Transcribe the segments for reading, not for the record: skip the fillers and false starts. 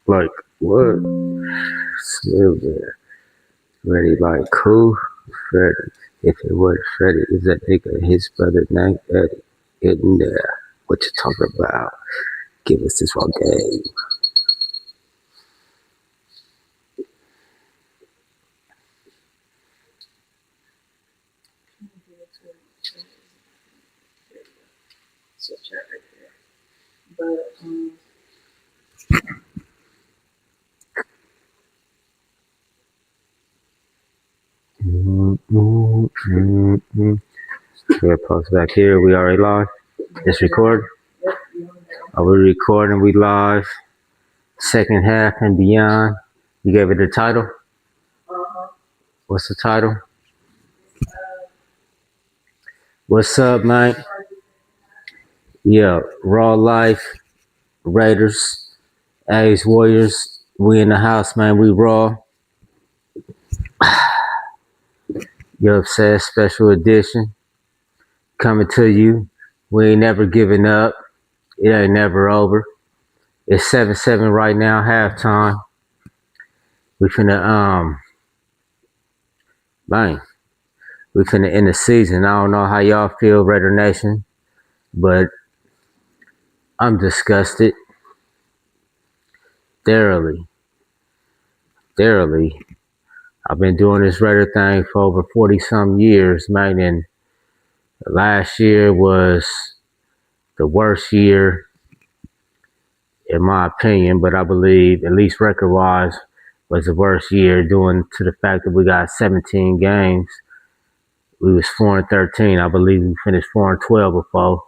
Like, what? Slim there. Freddie, like, who? Freddie. If it was Freddie, is that nigga his brother named Eddie? Getting there. What you talking about? Give us this one game. We're post back here. We already live. Just record. Are we recording? We live. Second half and beyond. You gave it a title. What's the title? What's up, Mike? Yeah, Raw Life, Raiders, A's, Warriors. We in the house, man. We raw. You obsessed special edition coming to you. We ain't never giving up. It ain't never over. It's 7-7 right now, halftime. We finna man, we finna end the season. I don't know how y'all feel, Raider Nation, but I'm disgusted. Thoroughly. I've been doing this Raider thing for over 40 some years, man, and last year was the worst year in my opinion, but I believe, at least record wise, was the worst year due to the fact that we got 17 games. We was 4-13. I believe we finished 4-12 before.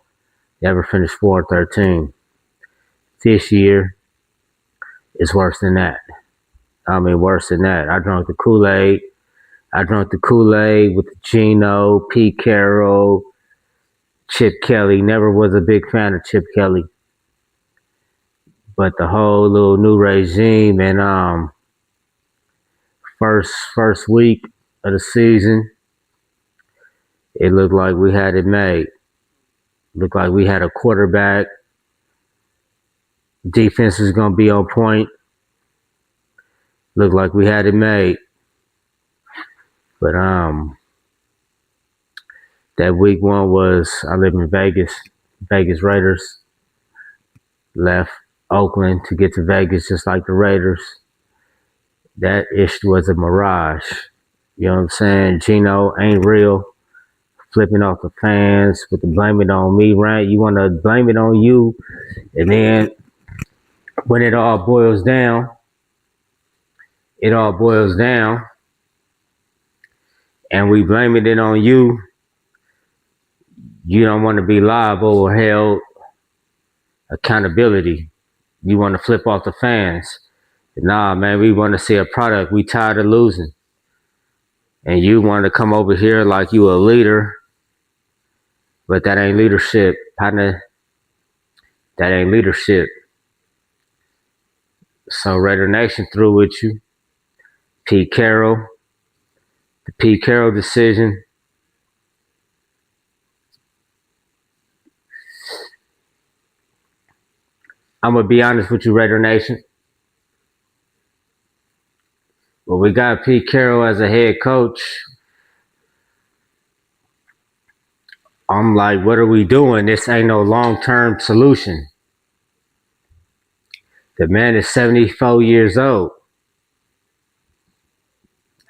Never finished 4-13. This year is worse than that. I mean, worse than that. I drank the Kool-Aid. With Gino, Pete Carroll, Chip Kelly. Never was a big fan of Chip Kelly. But the whole little new regime and first week of the season, it looked like we had it made. Looked like we had a quarterback. Defense was gonna be on point. Looked like we had it made. But that week one was, I live in Vegas. Vegas Raiders left Oakland to get to Vegas just like the Raiders. That issue was a mirage. You know what I'm saying? Gino ain't real. Flipping off the fans with the blame it on me, right? You want to blame it on you. And then when it all boils down, and we blaming it on you, you don't want to be liable or held accountability. You want to flip off the fans. Nah, man, we want to see a product. We tired of losing. And you want to come over here like you a leader, but that ain't leadership, partner. That ain't leadership. So Raider Nation through with you. Pete Carroll. The Pete Carroll decision. I'm going to be honest with you, Raider Nation. Well, we got Pete Carroll as a head coach. I'm like, what are we doing? This ain't no long-term solution. The man is 74 years old.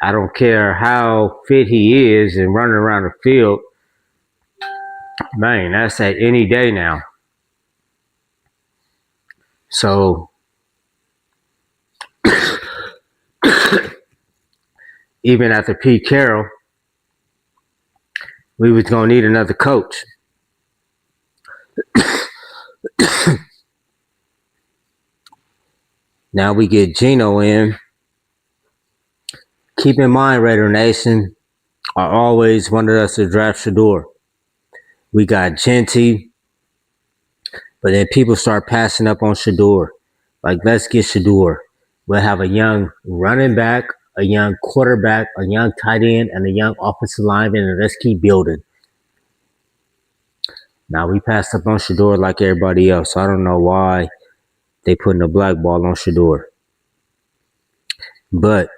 I don't care how fit he is and running around the field. Man, that's at any day now. So, even after Pete Carroll, we was going to need another coach. Now we get Gino in. Keep in mind, Raider Nation, I always wanted us to draft Shedeur. We got Genty, but then people start passing up on Shedeur. Like, let's get Shedeur. We'll have a young running back, a young quarterback, a young tight end, and a young offensive lineman, and let's keep building. Now, we passed up on Shedeur like everybody else. So I don't know why they putting a black ball on Shedeur. But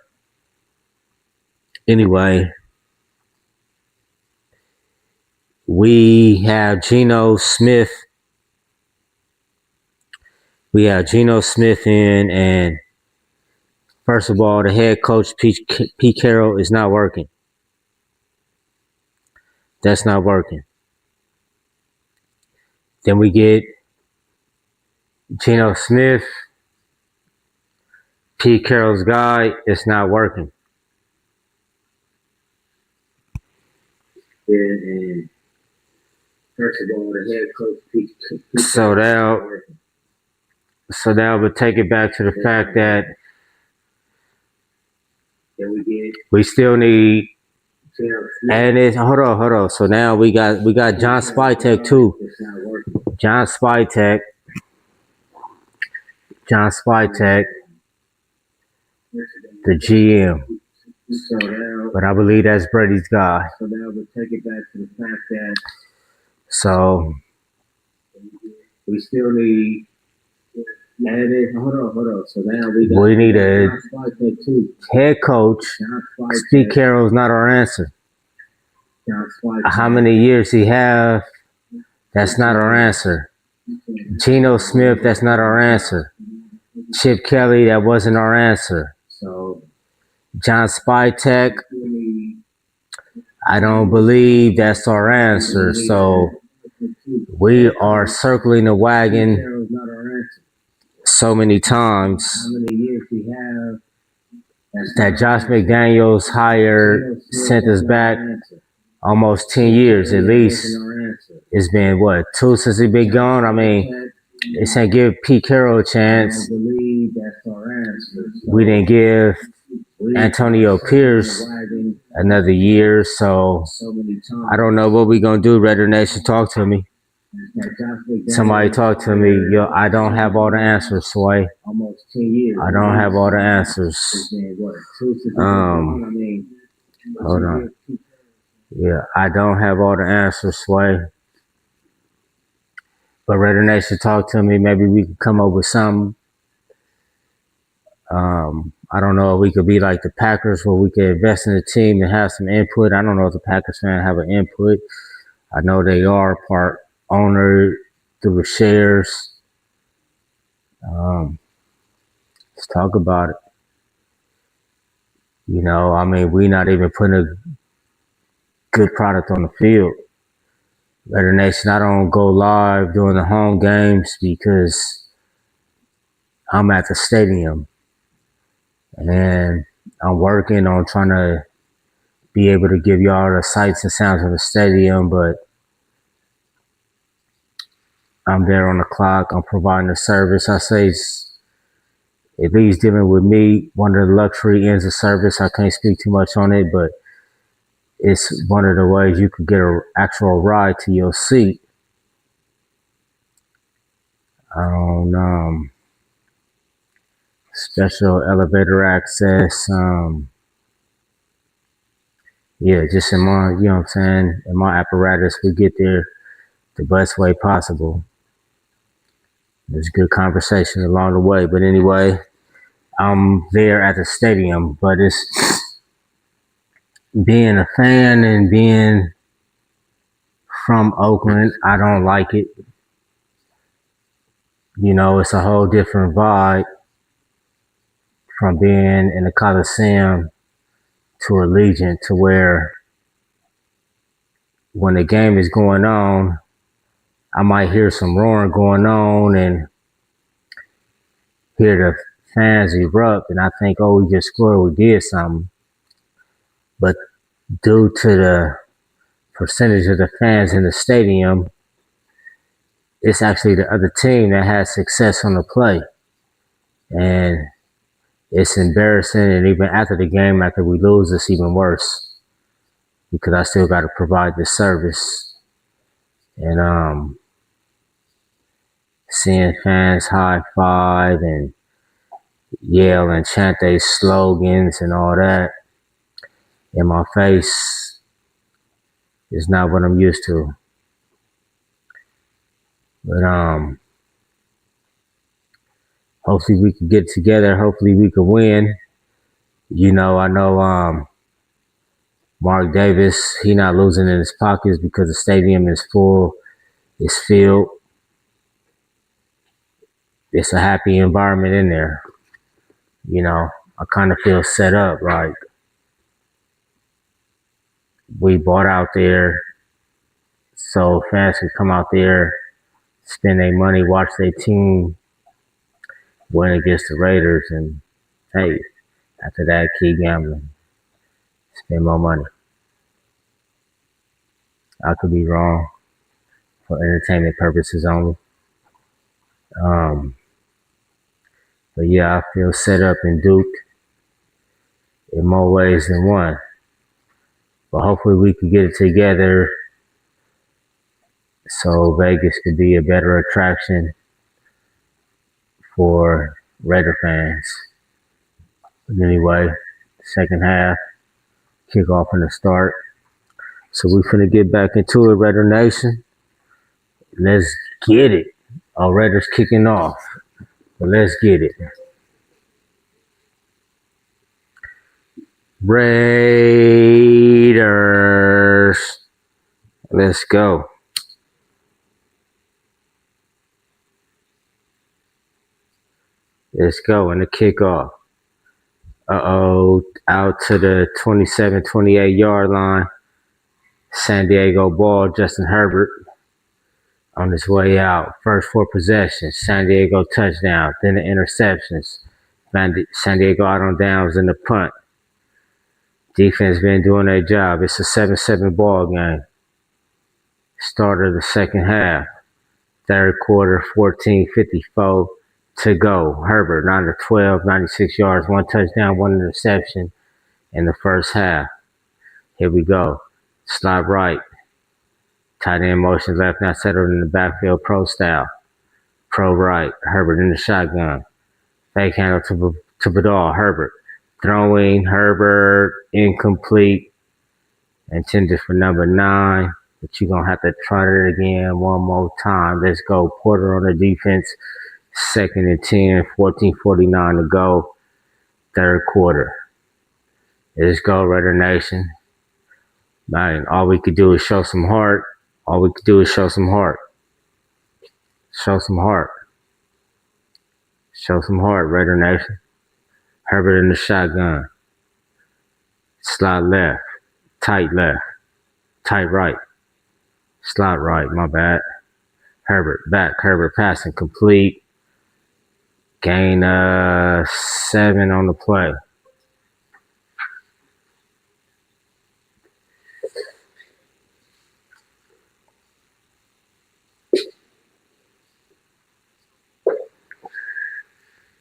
anyway, we have Geno Smith. We have Geno Smith in, and first of all, the head coach, Pete Carroll, is not working. That's not working. Then we get Geno Smith, Pete Carroll's guy. It's not working. And first of all, the head coach, Pete So now we'll take it back to the fact that we still need. And it's hold on. So now we got John Spytek too. John Spytek, the GM. But I believe that's Brady's guy. So now we'll take it back to the fact that. So we still need. Hold on. So now we need a head coach. Pete Carroll's not our answer. How many years he have? That's not our answer. Geno Smith, that's not our answer. Chip Kelly, that wasn't our answer. So John Spytek, I don't believe that's our answer. So we are circling the wagon so many times that Josh McDaniels hired sent us back almost 10 years at least. It's been, 2 since he been gone? I mean, they said give Pete Carroll a chance. We didn't give Antonio Pierce another year, so I don't know what we're going to do. Raider Nation, talk to me. Somebody talk to me. Yo, I don't have all the answers, Sway. I don't have all the answers. Hold on. Yeah, I don't have all the answers, Sway. But Raider Nation, talk to me. Maybe we could come up with something. I don't know if we could be like the Packers where we could invest in the team and have some input. I don't know if the Packers fans have an input. I know they are part owner through the shares. Let's talk about it. You know, I mean, we're not even putting a good product on the field. Raider Nation, I don't go live during the home games because I'm at the stadium and I'm working on trying to be able to give y'all the sights and sounds of the stadium, but I'm there on the clock. I'm providing the service. I say it's at least dealing with me, one of the luxury ends of service. I can't speak too much on it, but it's one of the ways you could get an actual ride to your seat. Special elevator access. Just in my, you know what I'm saying, in my apparatus, we get there the best way possible. There's good conversation along the way. But anyway, I'm there at the stadium, but it's being a fan and being from Oakland, I don't like it. You know, it's a whole different vibe from being in the Coliseum to Allegiant, to where when the game is going on, I might hear some roaring going on and hear the fans erupt, and I think, oh, we just scored, we did something. But due to the percentage of the fans in the stadium, it's actually the other team that has success on the play. And it's embarrassing, and even after the game, after we lose, it's even worse because I still got to provide this service. And seeing fans high five and yell and chant their slogans and all that in my face is not what I'm used to. But Hopefully we can get together. Hopefully we can win. I know Mark Davis, he not losing in his pockets because the stadium is full, it's filled. It's a happy environment in there. I kind of feel set up. Like we bought out there so fans can come out there, spend their money, watch their team win against the Raiders, and hey, after that, keep gambling, spend more money. I could be wrong for entertainment purposes only. Um, but yeah, I feel set up and duped in more ways than one. But hopefully we could get it together so Vegas could be a better attraction for Raider fans. But anyway, second half, kickoff in the start. So we finna get back into it, Raider Nation. Let's get it. Our Raiders kicking off. But let's get it. Raiders. Let's go. Let's go. And the kickoff. Out to the 27, 28 yard line. San Diego ball, Justin Herbert on his way out. First 4 possessions, San Diego touchdown, then the interceptions. San Diego out on downs in the punt. Defense been doing their job. It's a 7-7 ball game. Start of the second half. Third quarter, 14:54 to go. Herbert, 9 of 12, 96 yards, 1 touchdown, 1 interception in the first half. Here we go. Slot right. Tight end motion left, now settled in the backfield, pro style. Pro right. Herbert in the shotgun. Fake handle to Vidal. Herbert. Throwing. Herbert. Incomplete. Intended for number 9. But you're going to have to try it again one more time. Let's go. Porter on the defense. 2nd and 10. 14:49 to go. Third quarter. Let's go, Raider Nation. Man, all we could do is show some heart. All we could do is show some heart. Show some heart. Show some heart, Raider Nation. Herbert in the shotgun. Slot left. Tight left. Tight right. Slot right, my bad. Herbert back. Herbert passing complete. Gain 7 on the play.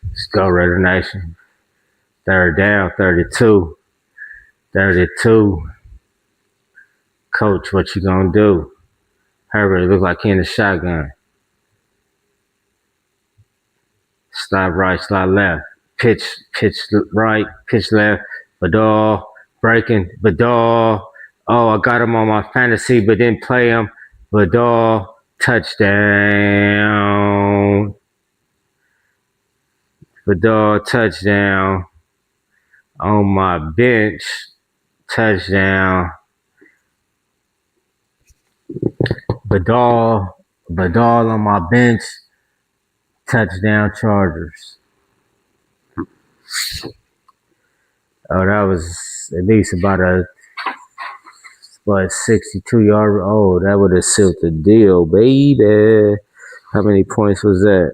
Let's go, Raider Nation. Third down, 32. 32. Coach, what you gonna do? Herbert look like he in the shotgun. Slide right, slide left. Pitch right, pitch left. Vidal breaking. Vidal. Oh, I got him on my fantasy, but didn't play him. Vidal touchdown. Vidal touchdown. On my bench, touchdown. Vidal on my bench, touchdown Chargers. Oh, that was at least about a 62-yard. Oh, that would have sealed the deal, baby. How many points was that?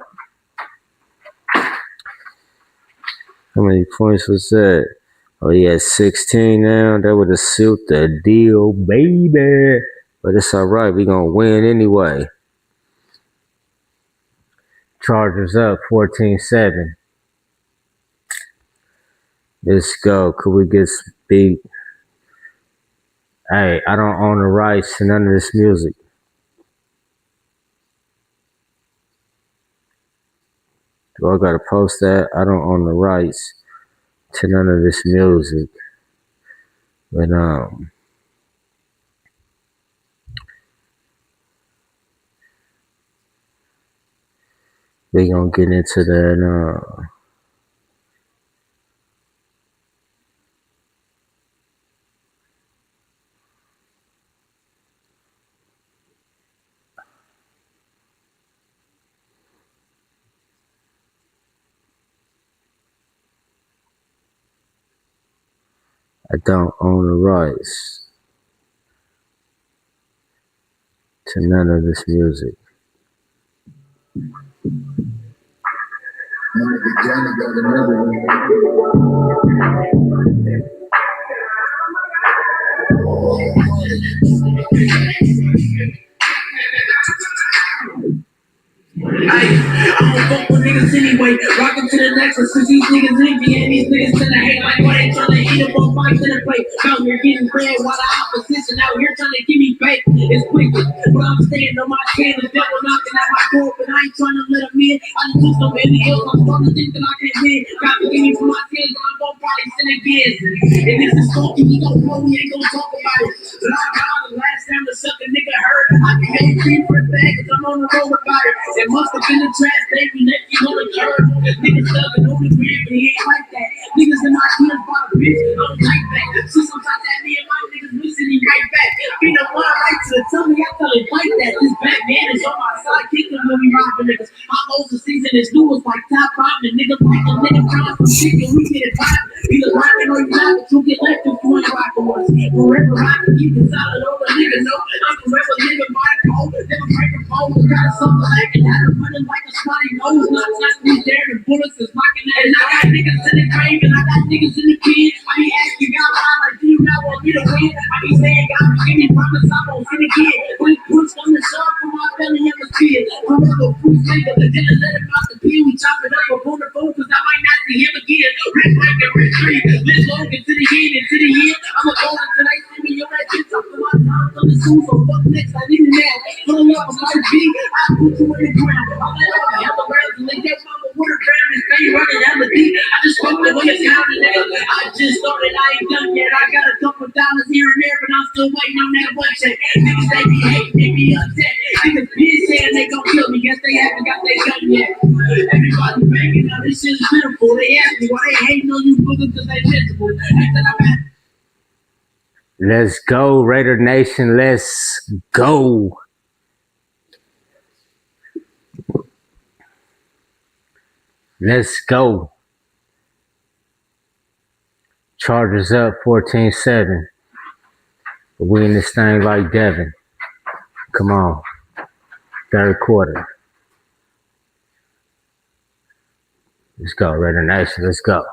How many points was that? Oh, he had 16 now. That would have sealed the deal, baby. But it's all right. We're going to win anyway. Chargers up 14-7. Let's go. Could we get beat? Hey, I don't own the rights to none of this music. Do I got to post that? I don't own the rights to none of this music. But, We gonna get into that. I don't own the rights to none of this music. I don't fuck with niggas anyway. Rockin' to the next one since these niggas envy and these niggas tryna hate like why they tryna eat up on fights in the plate. Out here getting bread while the opposition out here tryna give me bait. It's wicked, but I'm staying on my can. The devil knocking at my door, but I ain't tryna let him in. I just took so many hills, I'm starting to think that I can't win. God forgive me for my sins, but I'm gon' probably sin again. And this is funky, we gon' know we ain't gon' talk about it. But I got the last time the sucker nigga heard. I can make free for a bag, cause I'm on the road about it. It must have been a trash baby, let you on the curb. Niggas thuggin' on the grid, but he ain't like that. Niggas in my heels by a bitch, I don't like that. So sometimes that me and my niggas missing him right back. Beat up one right to the tummy, I tell him like that. This Batman is on my side, kicking when we robbing niggas. I know the season is new, it's like top robbing. Niggas like a nigga trying some shit, and we get it right. Either rockin' or you not, but you get left if you ain't rockin' with us. Forever I can keep it solid on the nigga, no. I'm forever living by the code, never breaking bones. Got something like it, had it running like a snotty nose. Not me there, the bullets is knocking at it. I got niggas in the grave and I got niggas in the pen. I be asking God why, like, do you not want me to win? I be saying, God, give me promise I won't sin again. When push on the shove from my belly, I'm a kid. Forever fruit finger, the dinner let him out the peel. We chop it up upon the phone, cause I might not see him again. Rip like a rich tree, live long into the end, into the year. I'ma go until they see me on that shit. Talk to my time, till the soon, so fuck next, I need it now. Pull up on my G, I put you in the ground. I'll let all the other rounds and they get mama water ground and stay running out the deep. I just fuck the way it's counting now. I just started, I ain't done yet. I got a couple dollars here and there, but I'm still waiting on that one check. Niggas they be hating, they be upset. Niggas been saying they gon' kill me, guess they haven't got their gun yet. Everybody begging now, this shit is pitiful. They ask me why they hating on you boogers cause they miserable. After I'm at Let's go, Raider Nation. Let's go. Let's go. Chargers up 14-7. We in this thing like Devin. Come on. Third quarter. Let's go, Raider Nation. Let's go.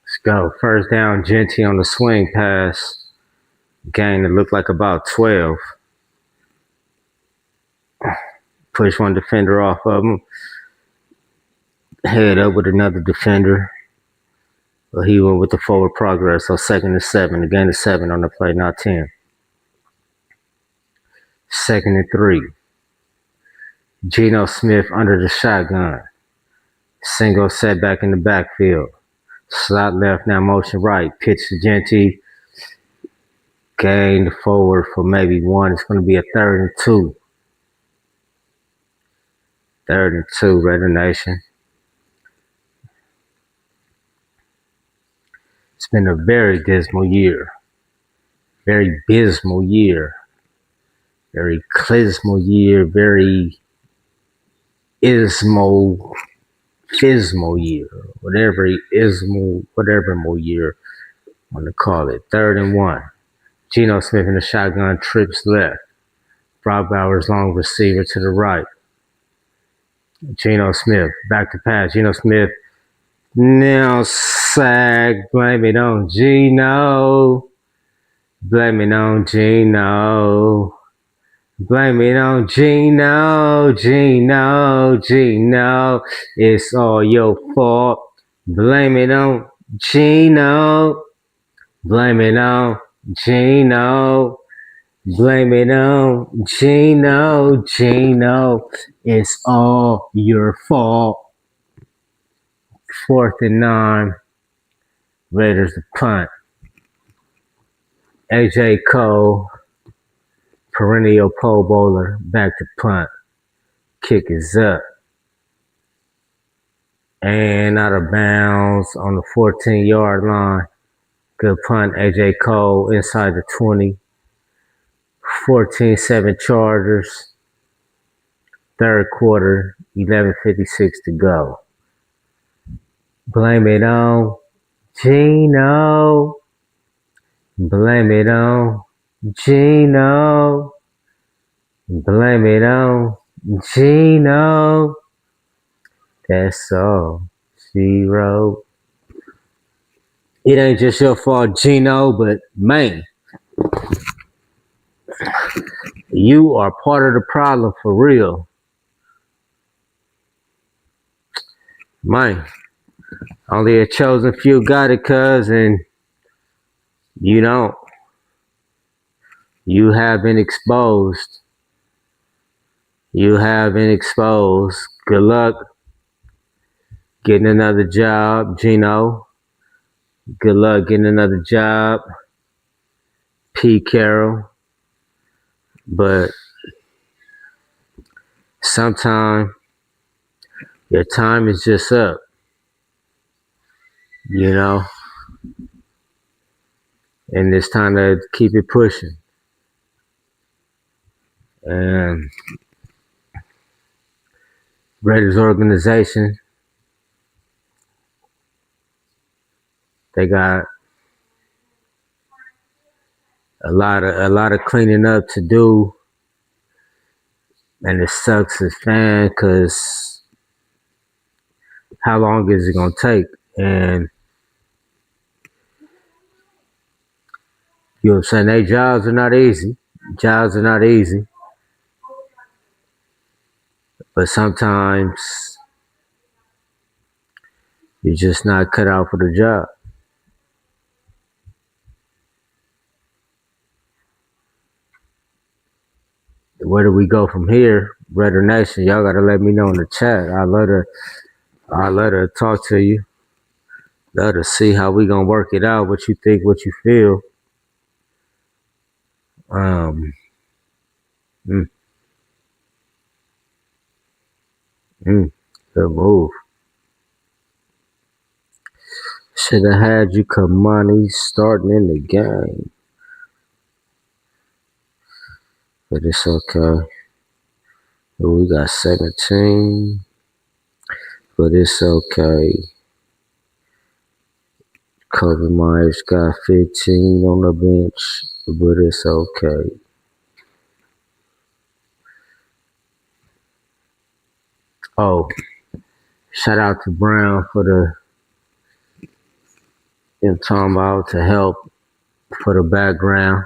Let's go. First down, Genty on the swing pass. Gain that looked like about 12. Push one defender off of him. Head up with another defender. But he went with the forward progress. So 2nd and 7. A gain of 7 on the play, not 10. 2nd and 3. Geno Smith under the shotgun. Single setback in the backfield. Slot left, now motion right. Pitch to Genty. Gain forward for maybe 1. It's going to be a 3rd and 2. 3rd and 2, Raider Nation. It's been a very dismal year. Very abysmal year. Very clismal year. Very ismal year. Whatever more year I want to call it. 3rd and 1. Geno Smith in the shotgun, trips left. Brock Bowers long receiver to the right. Geno Smith back to pass. Geno Smith now sack. Blame it on Geno. Blame it on Geno. Blame it on Geno. Geno. It's all your fault. Blame it on Geno. Blame it on Geno. Blame it on Gino, Gino. It's all your fault. 4th and 9. Raiders to punt. AJ Cole, perennial Pro Bowler, back to punt. Kick is up. And out of bounds on the 14-yard line. Good punt, AJ Cole inside the 20. 14-7 Chargers. Third quarter, 11:56 to go. Blame it on Gino. Blame it on Gino. Blame it on Gino. That's all she wrote. It ain't just your fault, Gino, but man, you are part of the problem for real. Man, only a chosen few got it, cuz, and you don't. You have been exposed. You have been exposed. Good luck getting another job, Gino. Good luck getting another job, P. Carroll. But sometime your time is just up, you know? And it's time to keep it pushing. And Raiders organization, they got a lot of cleaning up to do, and it sucks as fan because how long is it gonna take? And you know what I'm saying? Their jobs are not easy. Jobs are not easy, but sometimes you're just not cut out for the job. Where do we go from here? Raider Nation, y'all gotta let me know in the chat. I'd let her talk to you. Let her see how we gonna work it out, what you think, what you feel. Good move. Should have had you Kamani starting in the game. But it's okay. We got 17. But it's okay. Kobe Myers got 15 on the bench. But it's okay. Oh, shout out to Brown for the talking about to help for the background.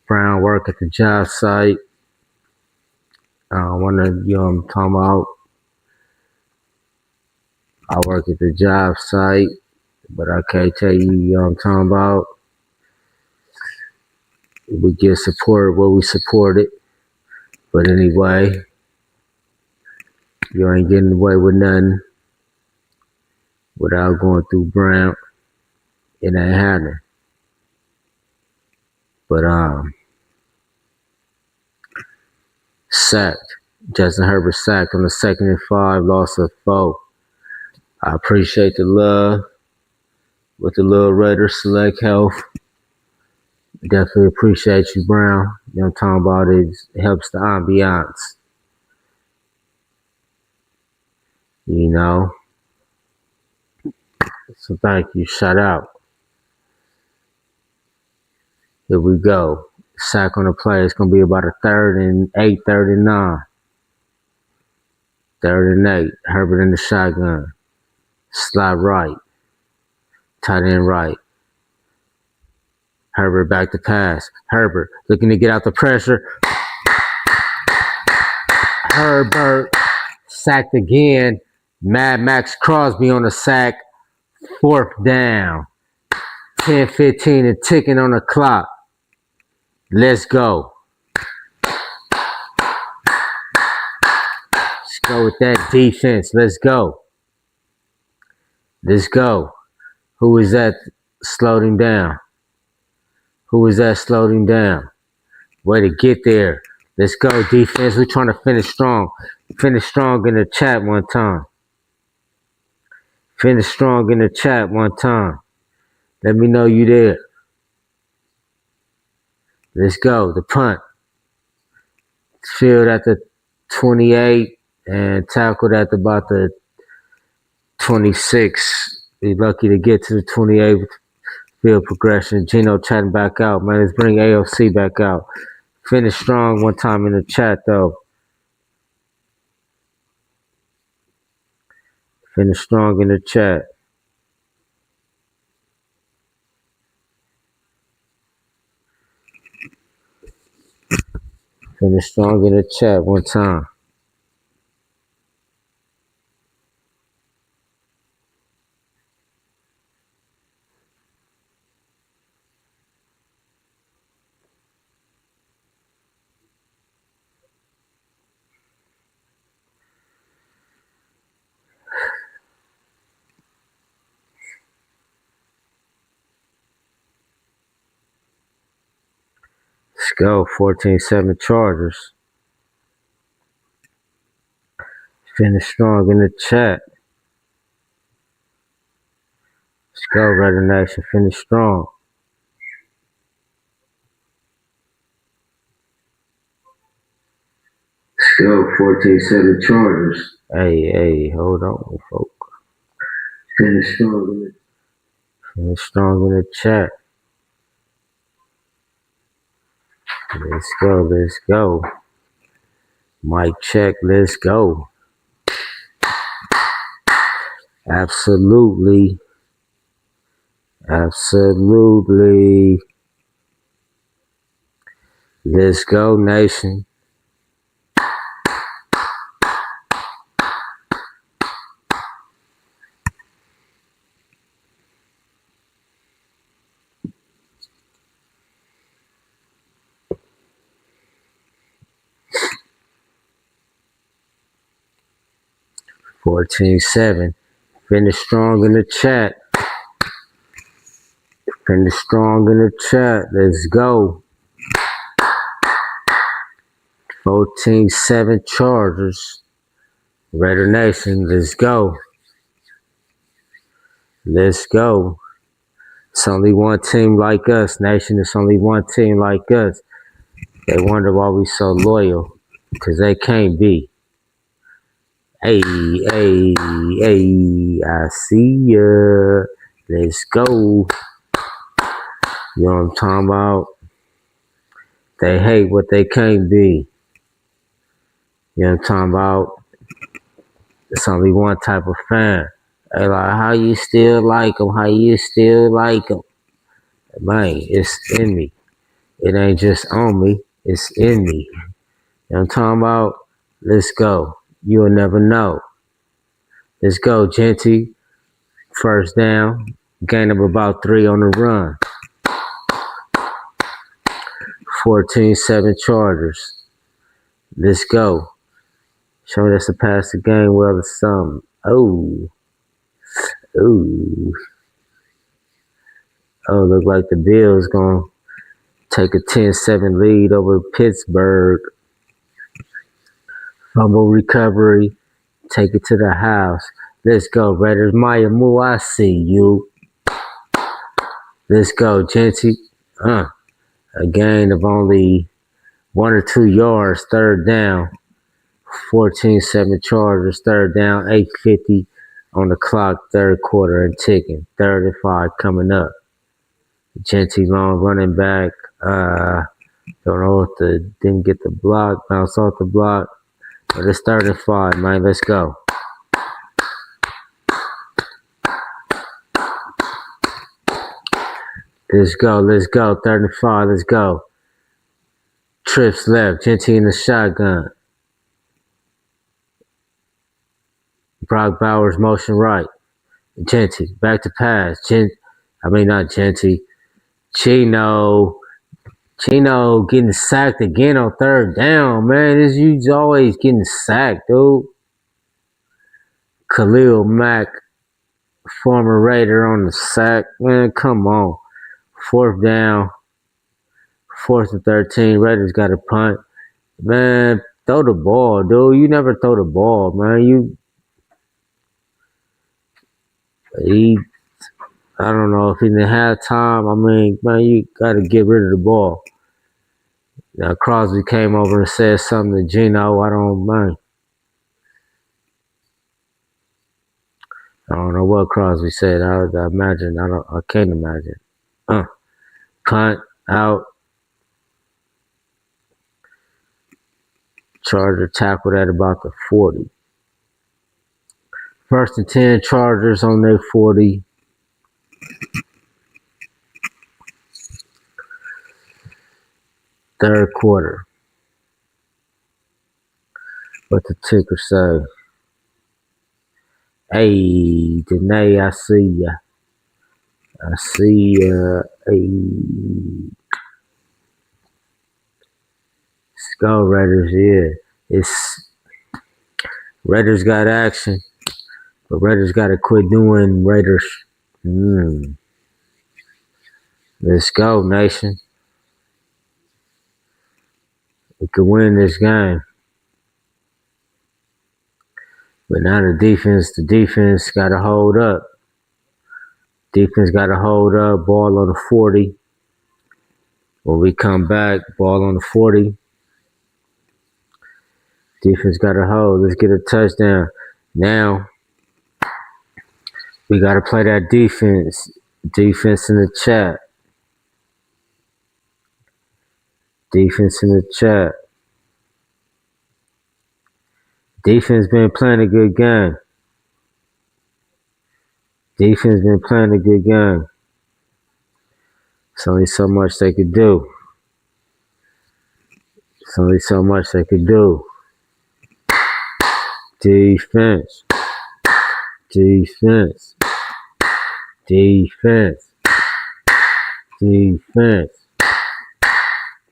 Brown work at the job site. One of you know I'm talking about. I work at the job site, but I can't tell you, you know what I'm talking about. We get support where we support it. But anyway, you ain't getting away with nothing without going through Brown. It ain't happening. But sacked. Justin Herbert sacked on the 2nd and 5, loss of 4. I appreciate the love with the little Raiders Select Health. Definitely appreciate you, Brown. You know what I'm talking about? It helps the ambiance. You know? So thank you. Shout out. Here we go. Sack on the play. It's going to be about a 3rd and 8, 3rd and 9. 3rd and 8. Herbert in the shotgun. Slot right. Tight end right. Herbert back to pass. Herbert looking to get out the pressure. Herbert sacked again. Mad Max Crosby on the sack. 4th down. 10-15 and ticking on the clock. Let's go. Let's go with that defense. Let's go. Let's go. Who is that slowed him down? Who is that slowed him down? Way to get there. Let's go, defense. We're trying to finish strong. Finish strong in the chat one time. Finish strong in the chat one time. Let me know you there. Let's go. The punt. Field at the 28 and tackled at about the 26. Be lucky to get to the 28 field progression. Gino chatting back out. Man, let's bring AOC back out. Finish strong one time in the chat, though. Finish strong in the chat. Finish strong in the chat one time. Let's go. 14-7 Chargers. Finish strong in the chat. Let's go, Raider Nation. Finish strong. Let's go. 14-7 Chargers. Hey, hold on, folks. Finish strong in the chat. Let's go. Mic check, let's go. Absolutely. Let's go, nation. $14-7. Finish strong in the chat. Let's go. 14-7 Chargers. Raider Nation, let's go. It's only one team like us, Nation. It's only one team like us. They wonder why we so loyal. Because they can't be. Hey, I see ya. Let's go. You know what I'm talking about? They hate what they can't be. You know what I'm talking about? It's only one type of fan. They like, how you still like them? Man, it's in me. It ain't just on me. It's in me. You know what I'm talking about? Let's go. You'll never know. Let's go, Genty. First down. Gain of about 3 on the run. 14-7 Chargers. Let's go. Show me that's to pass the game well or something. Oh, look like the Bills gonna take a 10-7 lead over Pittsburgh. Fumble recovery. Take it to the house. Let's go, Raiders. Maya Moo, I see you. Let's go, Genty. A gain of only 1 or 2 yards. Third down. 14-7 Chargers. Third down. 8:50 on the clock. Third quarter and ticking. 3rd and 5 coming up. Genty long running back. Don't know if didn't get the block. Bounce off the block. But it's 3rd and 5, man. Let's go. Let's go. 3rd and 5. Let's go. Trips left. Genty in the shotgun. Brock Bowers motion right. Genty back to pass. Not Genty. Chino. Chino getting sacked again on third down, man. This dude's always getting sacked, dude. Khalil Mack, former Raider, on the sack. Man, come on. Fourth down. 4th and 13. Raiders got a punt. Man, throw the ball, dude. You never throw the ball, man. I don't know if he didn't have time. I mean, man, you got to get rid of the ball. Now, Crosby came over and said something to Gino. I don't know what Crosby said. I imagine. I can't imagine. Punt out. Charger tackled at about the 40. 1st and 10, Chargers on their 40. Third quarter. What the ticker say? Hey, Danae, I see ya. I see ya. Hey. Let's go, Raiders. Yeah. Raiders got action. But Raiders got to quit doing Raiders. Let's go, nation. We could win this game. But now the defense got to hold up. Defense got to hold up. Ball on the 40. When we come back, ball on the 40. Defense got to hold. Let's get a touchdown. Now, we got to play that defense. Defense in the chat. Defense in the chat. Defense been playing a good game. Defense been playing a good game. It's only so much they could do. It's only so much they could do. Defense. Defense. Defense. Defense.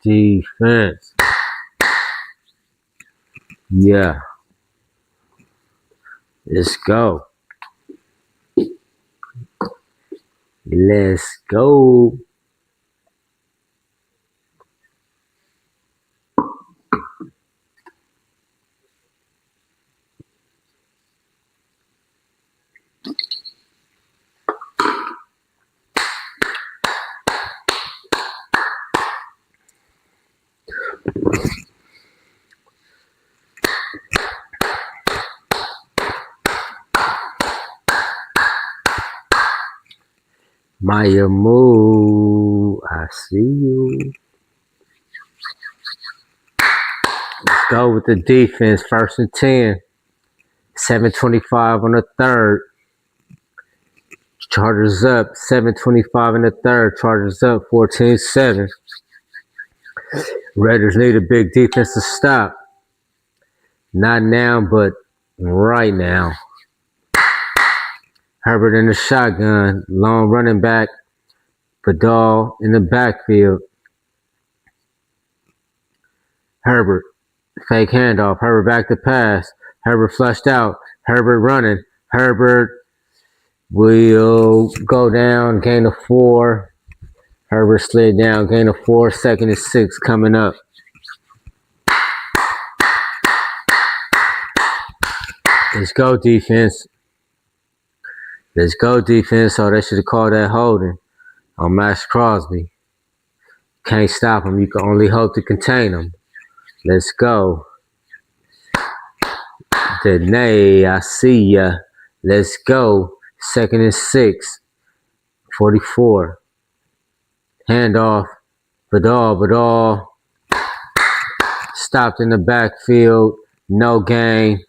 Defense. Yeah. Let's go. Let's go. Maya Moo, I see you. Let's go with the defense. 1st and 10. 7:25 on the third. Chargers up. 7:25 in the third. Chargers up 14-7. Raiders need a big defensive stop. Not now, but right now. Herbert in the shotgun. Long running back. Vidal in the backfield. Herbert. Fake handoff. Herbert back to pass. Herbert flushed out. Herbert running. Herbert will go down. Gain of 4. Herbert slid down. Gain of 4. 2nd and 6 coming up. Let's go, defense. Let's go, defense. Oh, they should have called that holding on Max Crosby. Can't stop him. You can only hope to contain him. Let's go. Danae, I see ya. Let's go. 2nd and 6. 44. Handoff. Vidal. Stopped in the backfield. No gain.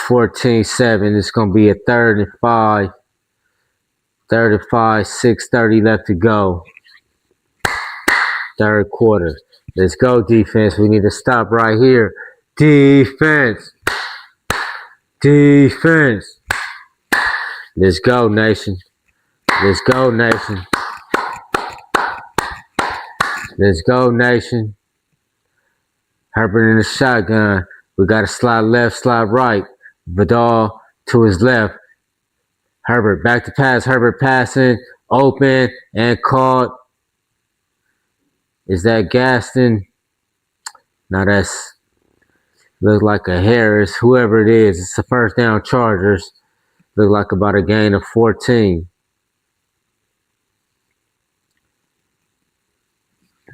14-7. It's going to be a 3rd and 5. 3rd and 5. 6:30 left to go. Third quarter. Let's go, defense. We need to stop right here. Defense. Defense. Let's go, nation. Let's go, nation. Let's go, Nation. Herbert in the shotgun. We got to slide left, slide right. Vidal to his left. Herbert back to pass. Herbert passing, open, and caught. Is that Gaston? Now that's look like a Harris. Whoever it is, it's a first down Chargers. Look like about a gain of 14.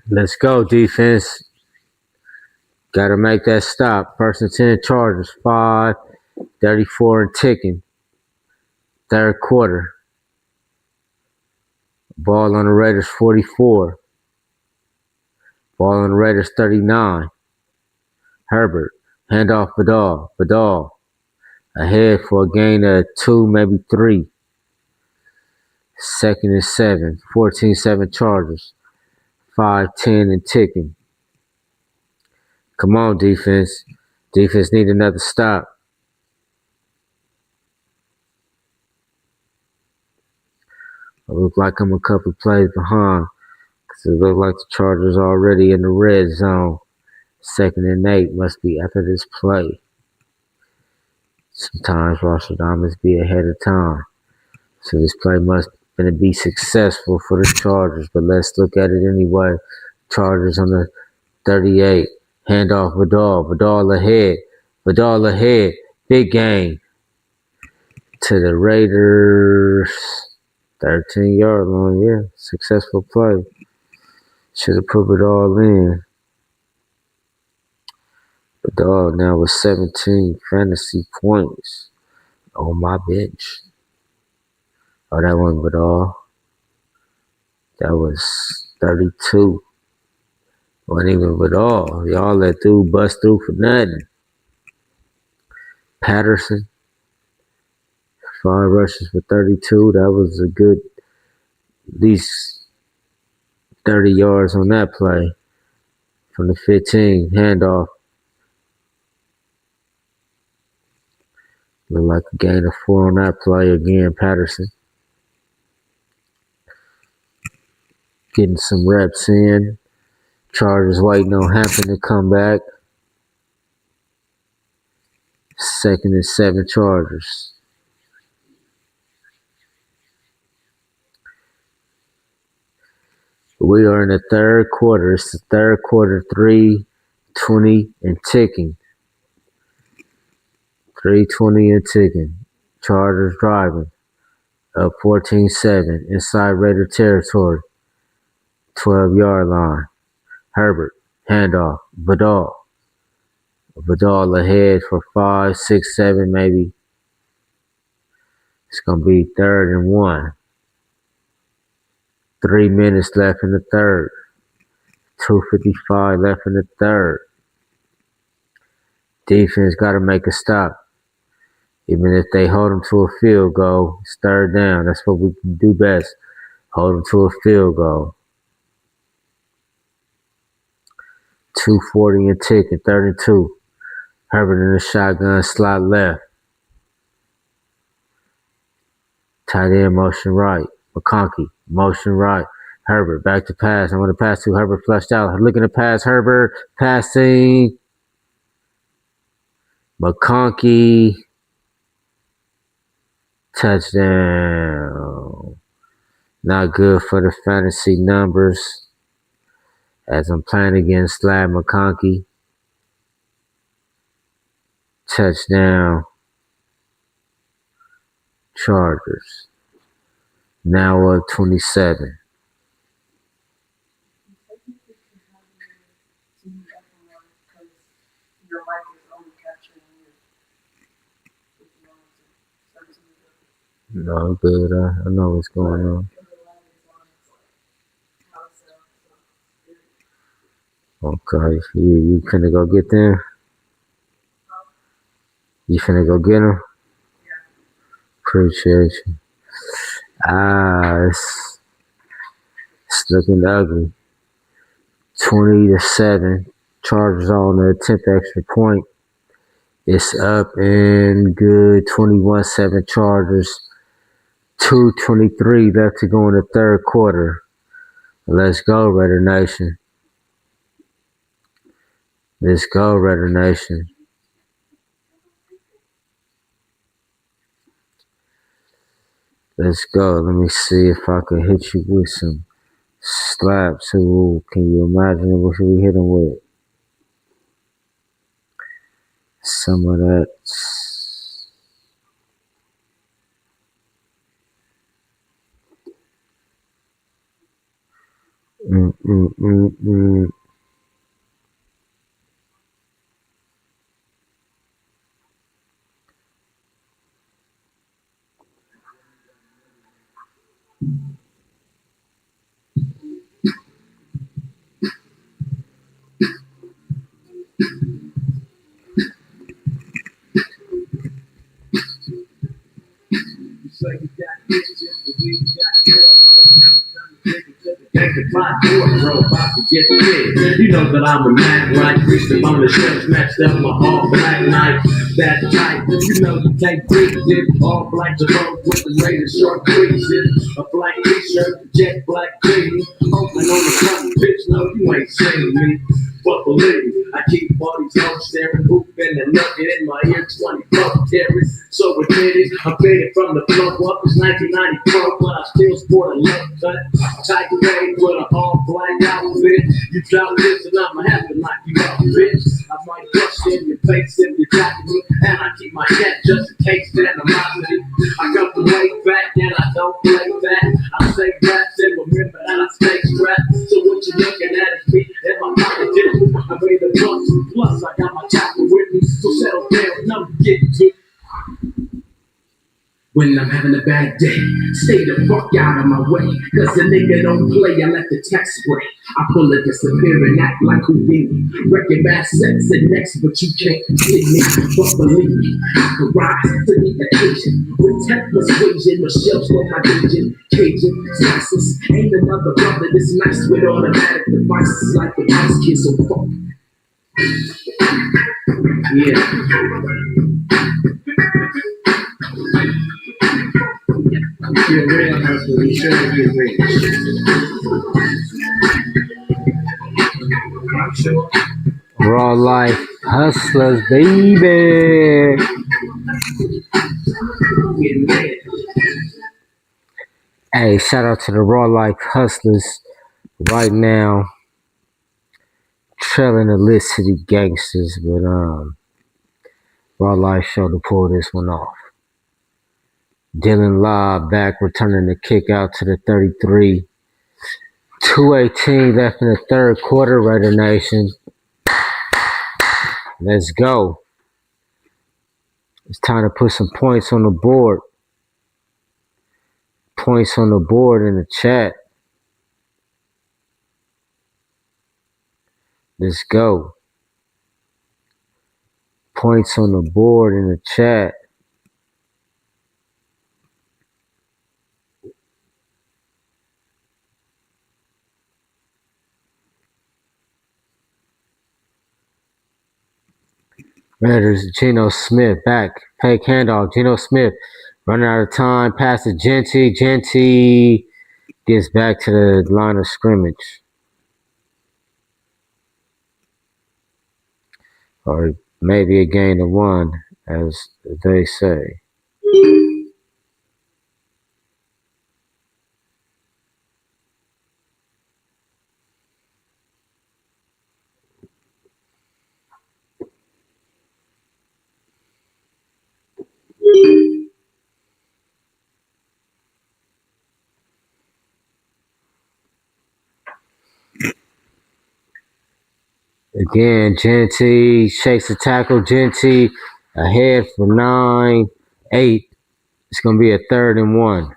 Let's go, defense. Got to make that stop. First and 10 Chargers. 5:34 and ticking. Third quarter. Ball on the Raiders 44. Ball on the Raiders 39. Herbert. Handoff Vidal. Vidal. Ahead for a gain of 2, maybe 3. Second and 7. 14-7 Chargers. 5:10 and ticking. Come on, defense. Defense need another stop. It look like I'm a couple plays behind. Because it look like the Chargers already in the red zone. 2nd and 8 must be after this play. Sometimes Nostradamus be ahead of time. So this play must gonna be successful for the Chargers. But let's look at it anyway. Chargers on the 38. Handoff Vidal. Vidal ahead. Vidal ahead. Big game. To the Raiders. 13-yard line. Yeah. Successful play. Should have put it all in. Vidal now with 17 fantasy points on my bench. Oh, that wasn't Vidal. That was 32. Wasn't even Vidal. Y'all let dude bust through for nothing. Patterson. 5 rushes for 32. That was a good, at least 30 yards on that play. From the 15. Handoff. Looked like a gain of 4 on that play again, Patterson. Getting some reps in. Chargers waiting on Hampton to come back. 2nd and 7 Chargers. We are in the third quarter. It's the third quarter, 3:20 and ticking. 3:20 and ticking. Chargers driving. Up 14-7. Inside Raider territory. 12-yard line. Herbert. Handoff. Vidal. Vidal ahead for 5, 6, 7 maybe. It's going to be 3rd and 1. 3 minutes left in the third. 2:55 left in the third. Defense got to make a stop. Even if they hold them to a field goal, it's 3rd down. That's what we can do best. Hold them to a field goal. 2:40 and ticking. 3rd and 2. Herbert in the shotgun, slot left. Tight end motion right. McConkey, motion right. Herbert, back to pass. I'm going to pass to Herbert, flushed out. Looking to pass. Herbert, passing. McConkey. Touchdown. Not good for the fantasy numbers. As I'm playing against Slab McConkey. Touchdown. Chargers. Now up 27. No, good. I know what's going on. Okay, you finna go get them? You finna go get them? Appreciate you. It's looking ugly. 20-7. Chargers on the 10th extra point. It's up and good. 21-7 Chargers. 2:23 left to go in the third quarter. Let's go, Raider Nation. Let's go, Raider Nation. Let's go. Let me see if I can hit you with some slaps. Ooh, can you imagine what should we hit him with? Some of that. Mm, mm, mm, mm. You know that I'm a Mac like Christian on the shelf, matched up my all black night. That type, you know you can't beat it. All black Jerome with the latest short creases. A black t-shirt, jet black jeans. Open on the front, bitch, no, you ain't seen me. But believe me, I keep all these hoes staring, hooping and looking in my ear, 20 buck carries. So admitted, I'm faded from the flow up. It's 1994, but I still sport a left cut. Tiger Wade with an all black outfit. You drop this and I'ma have to knock you out, bitch. I might bust in your face if you're talking me, and I keep my cat just in case that animosity. I come from way back and I don't play that. I say raps and remember that I stay strapped. So what you looking at is me and my pocket dip. I made a bunch plus I got my chopper with me. So settle down, no getting to. When I'm having a bad day, stay the fuck out of my way. Cause the nigga don't play, I let the text spray. I pull it, disappear and act like Houdini. Wrecking bad sets and next, but you can't see me. But believe me, I can rise to the occasion. With tech persuasion, Michelle's on my vision. Cajun, spices, ain't another brother this nice with automatic devices like the mouse kid, so fuck. Yeah. If you're real hustler, you sure to get rich. I'm sure. Raw Life Hustlers, baby. Hey, shout out to the Raw Life Hustlers right now. Trailing the Lit City Gangsters, but Raw Life show to pull this one off. Dylan Law back, returning the kick out to the 33. 2:18 left in the third quarter, Raider Nation. Let's go. It's time to put some points on the board. Points on the board in the chat. Let's go. Points on the board in the chat. Raiders, Geno Smith back. Fake handoff. Geno Smith running out of time. Pass to Genty. Genty gets back to the line of scrimmage. Or maybe a gain of one, as they say. Again, Genty shakes the tackle. Genty ahead for 9-8. It's going to be a 3rd and 1.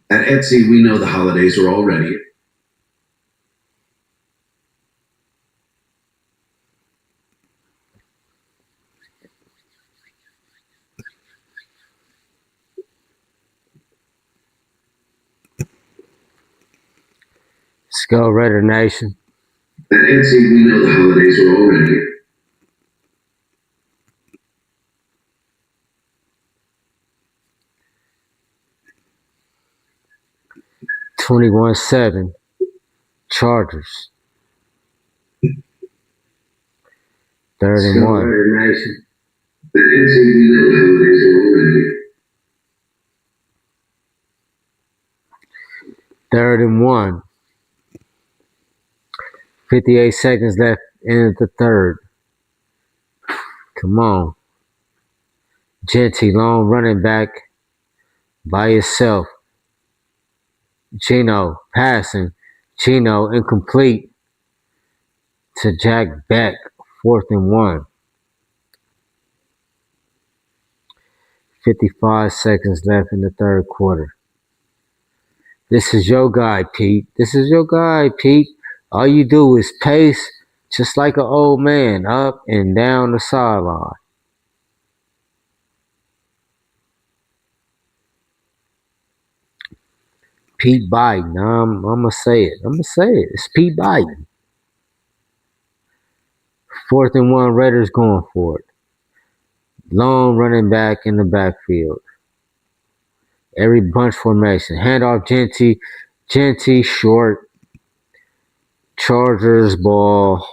At Etsy, we know the holidays are already. Let's go, Raider Nation. At Etsy, we know the holidays are already. 21-7 Chargers. 3rd-and-1. Raider Nation. At Etsy, we know the holidays are already. 3rd-and-1. 58 seconds left in the third. Come on. Genty, long running back by himself. Gino passing. Gino incomplete to Jack Beck. 4th-and-1. 55 seconds left in the third quarter. This is your guy, Pete. This is your guy, Pete. All you do is pace just like an old man up and down the sideline. Pete Biden. I'm going to say it. It's Pete Biden. 4th-and-1, Raiders going for it. Long running back in the backfield. Every bunch formation. Handoff Genty. Genty short. Chargers ball.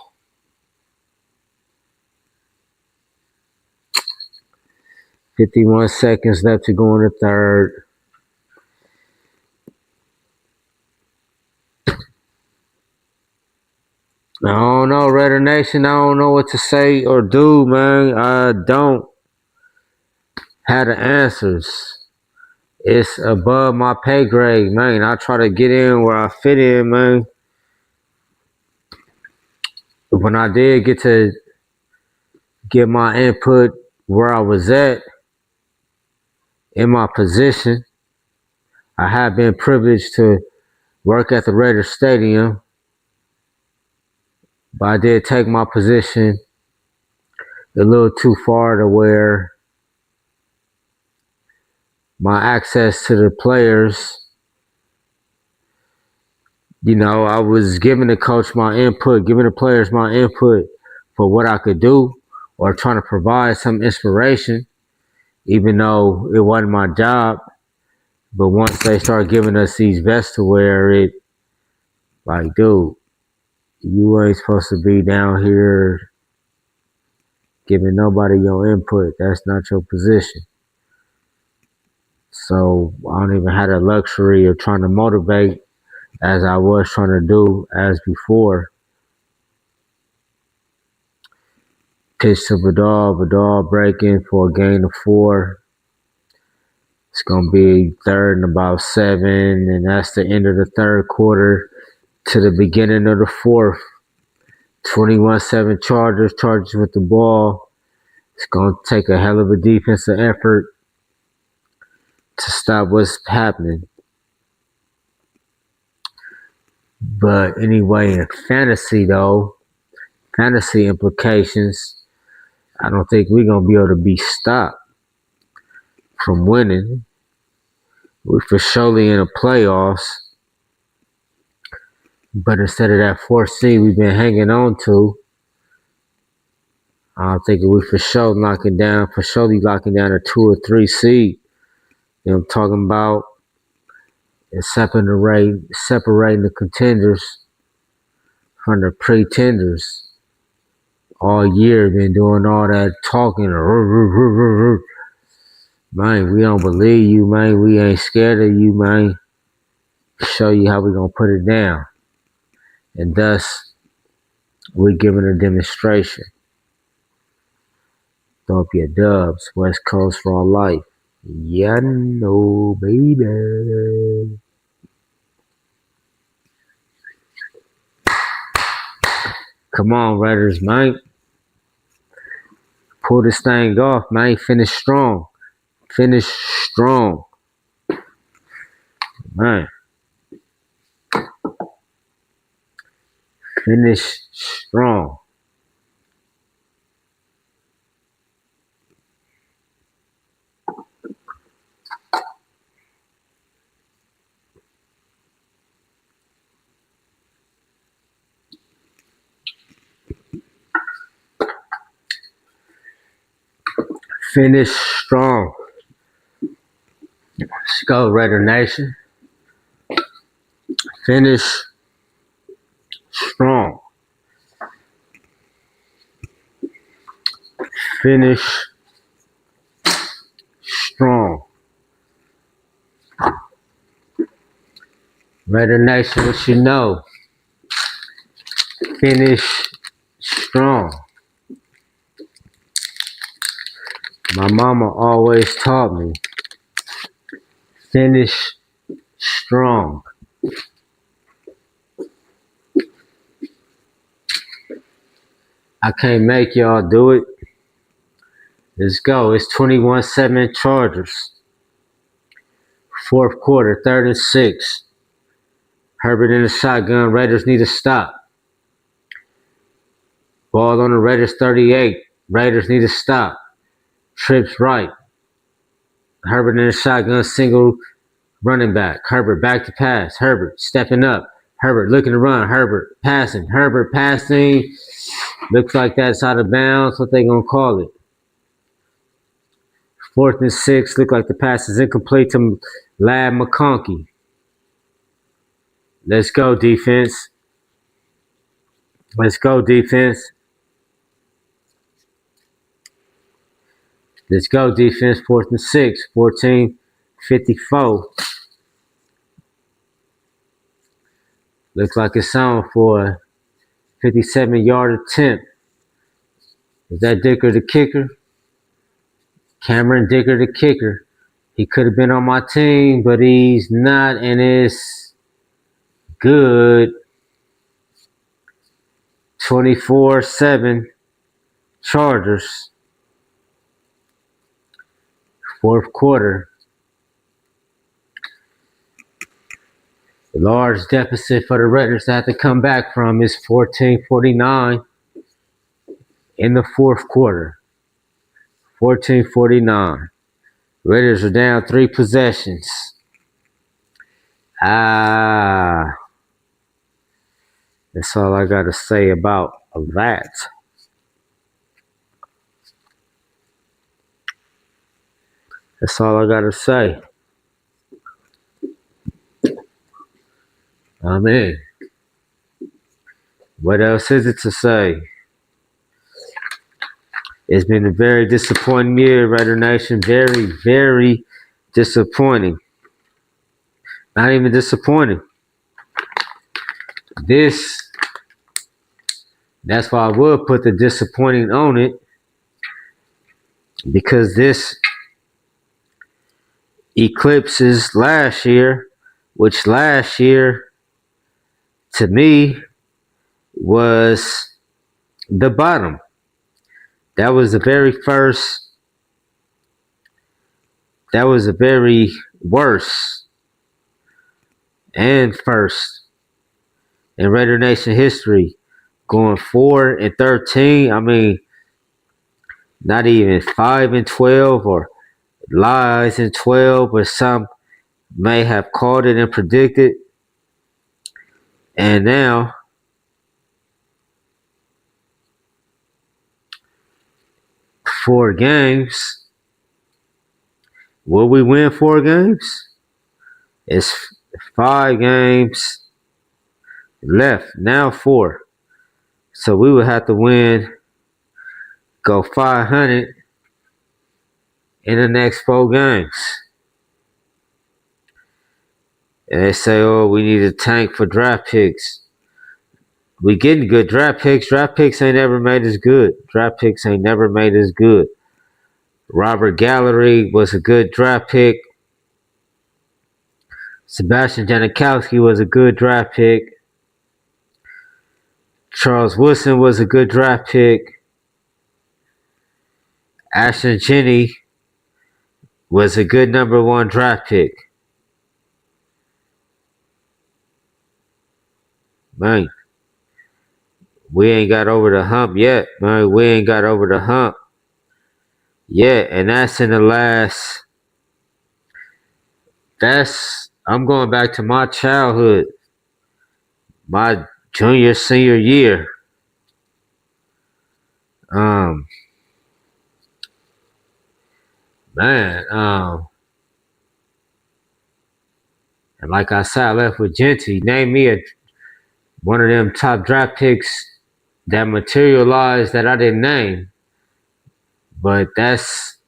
$51 seconds left to go in the third. I don't know, Raider Nation. I don't know what to say or do, man. I don't have the answers. It's above my pay grade, man. I try to get in where I fit in, man. When I did get to get my input where I was at in my position, I have been privileged to work at the Raiders Stadium, but I did take my position a little too far to where my access to the players, I was giving the coach my input, giving the players my input for what I could do, or trying to provide some inspiration, even though it wasn't my job. But once they start giving us these vests to wear, it like, dude, you ain't supposed to be down here giving nobody your input. That's not your position. So I don't even have the luxury of trying to motivate as I was trying to do as before. Pitch to Vidal. Vidal breaking for a gain of 4. It's going to be 3rd and about 7, and that's the end of the third quarter to the beginning of the fourth. 21-7 Chargers. Chargers with the ball. It's going to take a hell of a defensive effort to stop what's happening. But anyway, in fantasy though, fantasy implications, I don't think we're going to be able to be stopped from winning. We're for surely in the playoffs. But instead of that 4th seed we've been hanging on to, I think we for surely locking down a 2 or 3 seed. I'm talking about and separating the contenders from the pretenders. All year been doing all that talking. Man, we don't believe you, man. We ain't scared of you, man. Show you how we gonna put it down. And thus, we're giving a demonstration. Throw up your dubs. West Coast for all life. Yeah, no, baby. Come on, Raiders, man. Pull this thing off, man. Finish strong. Man. Finish strong. Finish strong. Let's go, Raider Nation. Finish strong. Finish strong. Raider Nation, what you know? Finish strong. My mama always taught me, finish strong. I can't make y'all do it. Let's go. It's 21-7 Chargers. Fourth quarter, 3rd and 6. Herbert in the shotgun. Raiders need to stop. Ball on the Raiders 38. Raiders need to stop. Trips right. Herbert in the shotgun, single running back. Herbert back to pass. Herbert stepping up. Herbert looking to run. Herbert passing. Herbert passing. Looks like that's out of bounds. What they gonna call it? 4th and 6. Look like the pass is incomplete to Ladd McConkey. Let's go, defense. Let's go, defense. Let's go, defense. 4th and 6. 14-54. Looks like it's on for a 57-yard attempt. Is that Dicker the kicker? Cameron Dicker the kicker. He could have been on my team, but he's not, and it's good. 24-7 Chargers. Fourth quarter. The large deficit for the Raiders to have to come back from is 14-49 in the fourth quarter. 14-49. Raiders are down 3 possessions. That's all I got to say about that. That's all I got to say. I mean, what else is it to say? It's been a very disappointing year, Raider Nation. Very, very disappointing. Not even disappointing. That's why I would put the disappointing on it, because this eclipses last year, which last year, to me, was the bottom. That was the very worst and first in Raider Nation history. Going 4-13. I mean, not even 5-12 or lies in 12, but some may have called it and predicted. And now, four games. Will we win 4 games? It's 5 games left. Now 4. So we would have to go 500 in the next 4 games. And they say, oh, we need a tank for draft picks. We getting good draft picks. Draft picks ain't never made us good. Robert Gallery was a good draft pick. Sebastian Janikowski was a good draft pick. Charles Woodson was a good draft pick. Ashton Jenney was a good number 1 draft pick. Man, we ain't got over the hump yet, man. And that's in the last. I'm going back to my childhood, my junior, senior year. Man, and like I said, I left with Genty. Name me one of them top draft picks that materialized that I didn't name. But that's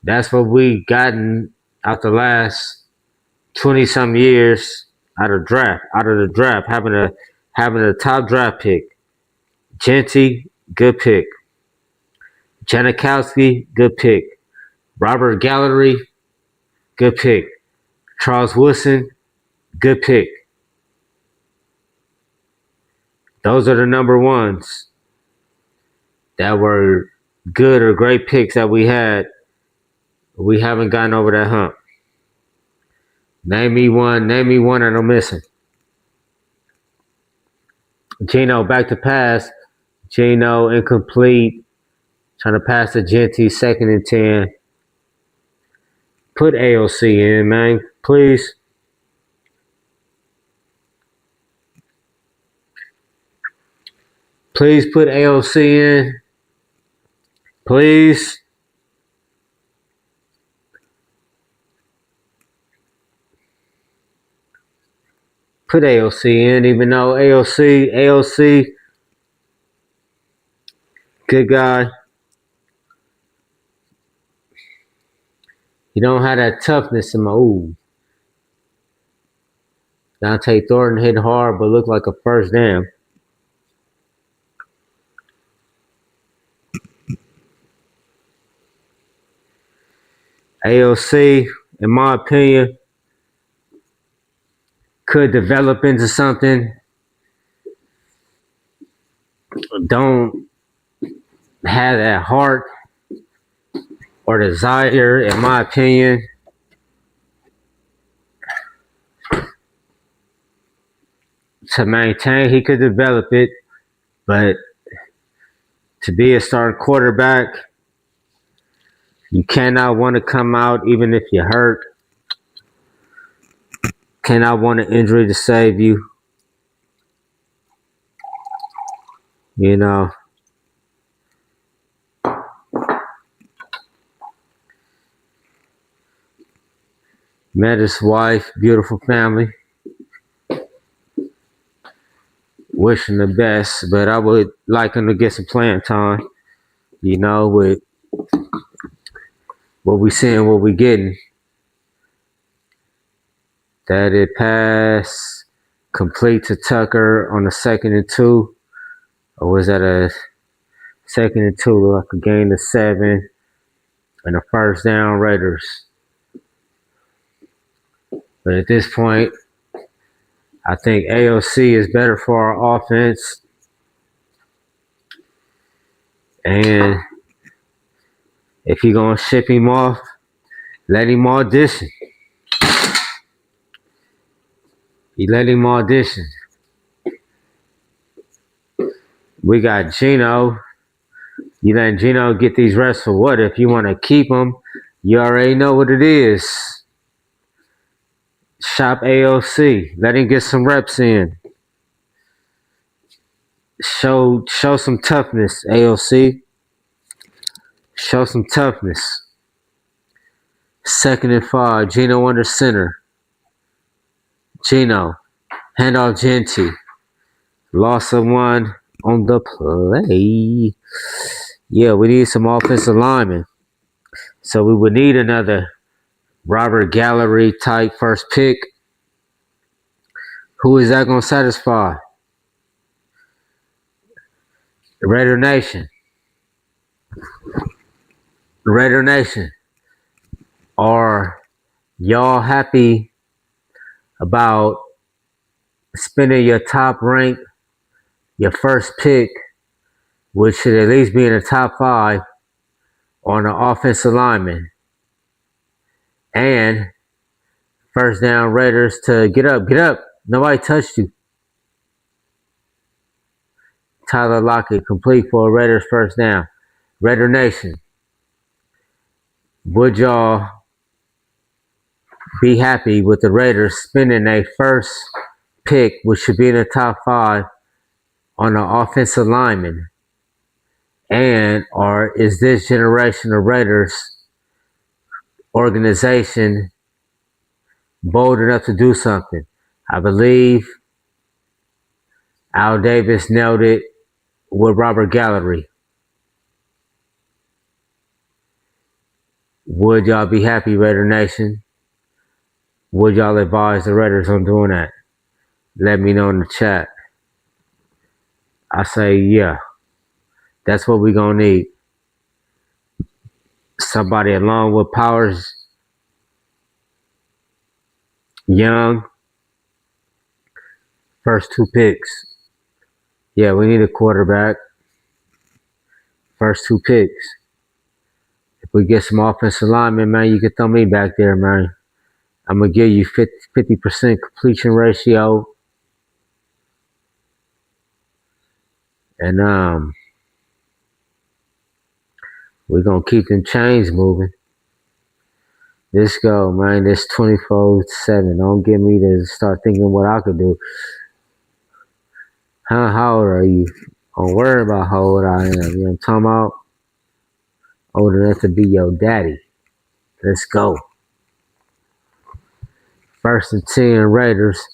what we gotten out the last 20 some years out of the draft, having a top draft pick. Genty, good pick. Janikowski, good pick. Robert Gallery, good pick. Charles Woodson, good pick. Those are the number ones that were good or great picks that we had. We haven't gotten over that hump. Name me one and I'm missing. Geno back to pass. Geno incomplete. Trying to pass to Genty, 2nd and 10. Put AOC in, man. Please. Please put AOC in. Please. Put AOC in, even though AOC, good guy. He don't have that toughness in my ooh. Dante Thornton hit hard, but looked like a first down. AOC, in my opinion, could develop into something. Don't have that heart or desire, in my opinion, to maintain. He could develop it, but to be a starting quarterback, you cannot want to come out even if you're hurt. Cannot want an injury to save you. You know. Met his wife, beautiful family. Wish him the best, but I would like him to get some playing time. You know, with what we seeing, what we getting. That it pass complete to Tucker on the 2nd and 2. Or was that a 2nd and 2? Like a gain of 7 and a first down, Raiders. But at this point, I think AOC is better for our offense. And if you're going to ship him off, let him audition. You let him audition. We got Geno. You let Geno get these reps for what? If you want to keep him, you already know what it is. Shop AOC. Let him get some reps in. Show some toughness, AOC. Show some toughness. 2nd and 5. Geno under center. Geno. Handoff Genty. Loss of 1 on the play. Yeah, we need some offensive linemen. So we would need another Robert Gallery type first pick. Who is that going to satisfy? The Raider Nation. Raider Nation. Are y'all happy about spending your top rank, your first pick, which should at least be in the top 5 on the offensive lineman? And first down Raiders to get up. Nobody touched you. Tyler Lockett complete for a Raiders first down. Raider Nation. Would y'all be happy with the Raiders spending their first pick, which should be in the top 5 on the offensive lineman, or is this generation of Raiders organization bold enough to do something? I believe Al Davis nailed it with Robert Gallery. Would y'all be happy, Raider Nation? Would y'all advise the Raiders on doing that? Let me know in the chat. I say, yeah, that's what we're going to need. Somebody along with Powers, Young, first 2 picks. Yeah, we need a quarterback. First 2 picks. If we get some offensive linemen, man, you can throw me back there, man. I'm going to give you 50% completion ratio. And we're going to keep them chains moving. Let's go, man. This 24/7. Don't get me to start thinking what I could do. How old are you? Don't worry about how old I am. You know what I'm talking about? Old enough to be your daddy. Let's go. 1st and 10 Raiders.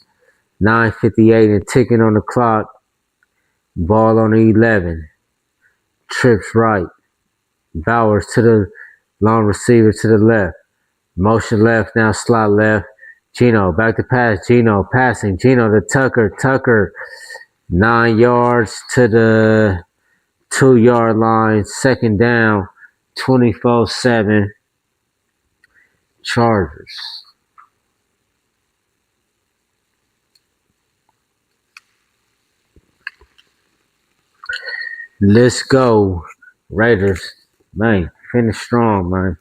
9:58 and ticking on the clock. Ball on the 11. Trips right. Bowers to the long receiver to the left. Motion left, now slot left. Gino, back to pass. Gino, passing. Gino to Tucker. Tucker, 9 yards to the 2-yard line. 2nd down, 24/7. Chargers. Let's go, Raiders. Man, finish strong, man.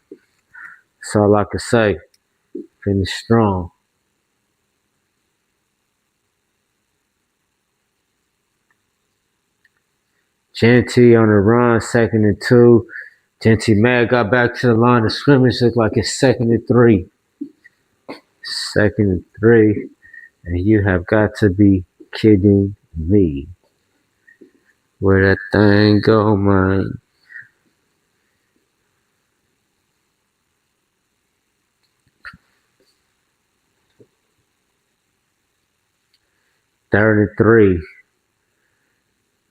That's all I can say. Finish strong. Genty on the run, 2nd and 2. Genty Mag got back to the line of scrimmage. Looked like it's 2nd and 3. 2nd and 3. And you have got to be kidding me. Where that thing go, man? Third and 3.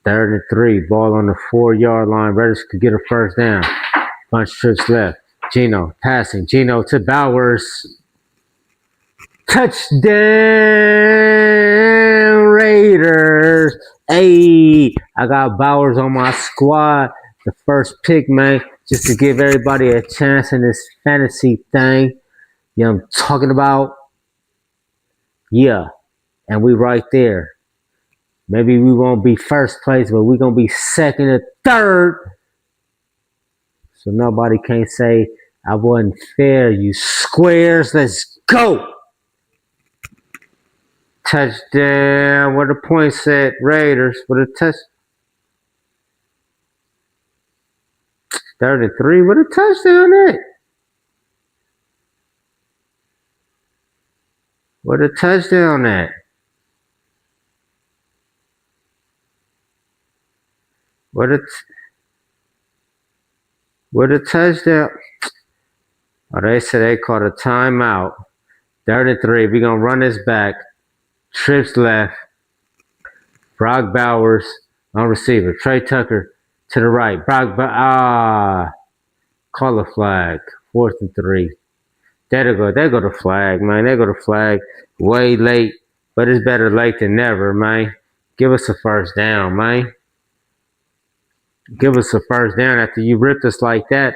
3rd and 3. Ball on the 4-yard line. Raiders could get a first down. Bunch trips left. Gino passing. Gino to Bowers. Touchdown Raiders. Hey, I got Bowers on my squad. The first pick, man. Just to give everybody a chance in this fantasy thing. You know what I'm talking about? Yeah. And we right there. Maybe we won't be first place, but we're going to be 2nd or 3rd. So nobody can't say I wasn't fair, you squares. Let's go. Touchdown. Where the points at? Raiders with a touch. 3rd and 3 with a touchdown at. Where the touchdown at? Where the touchdown? Oh, they said they called a timeout. 3rd and 3. We're going to run this back. Trips left. Brock Bowers on receiver. Trey Tucker to the right. Call a flag. 4th and 3. There go the flag, man. There go the flag. Way late, but it's better late than never, man. Give us a first down, man. Give us a first down after you ripped us like that.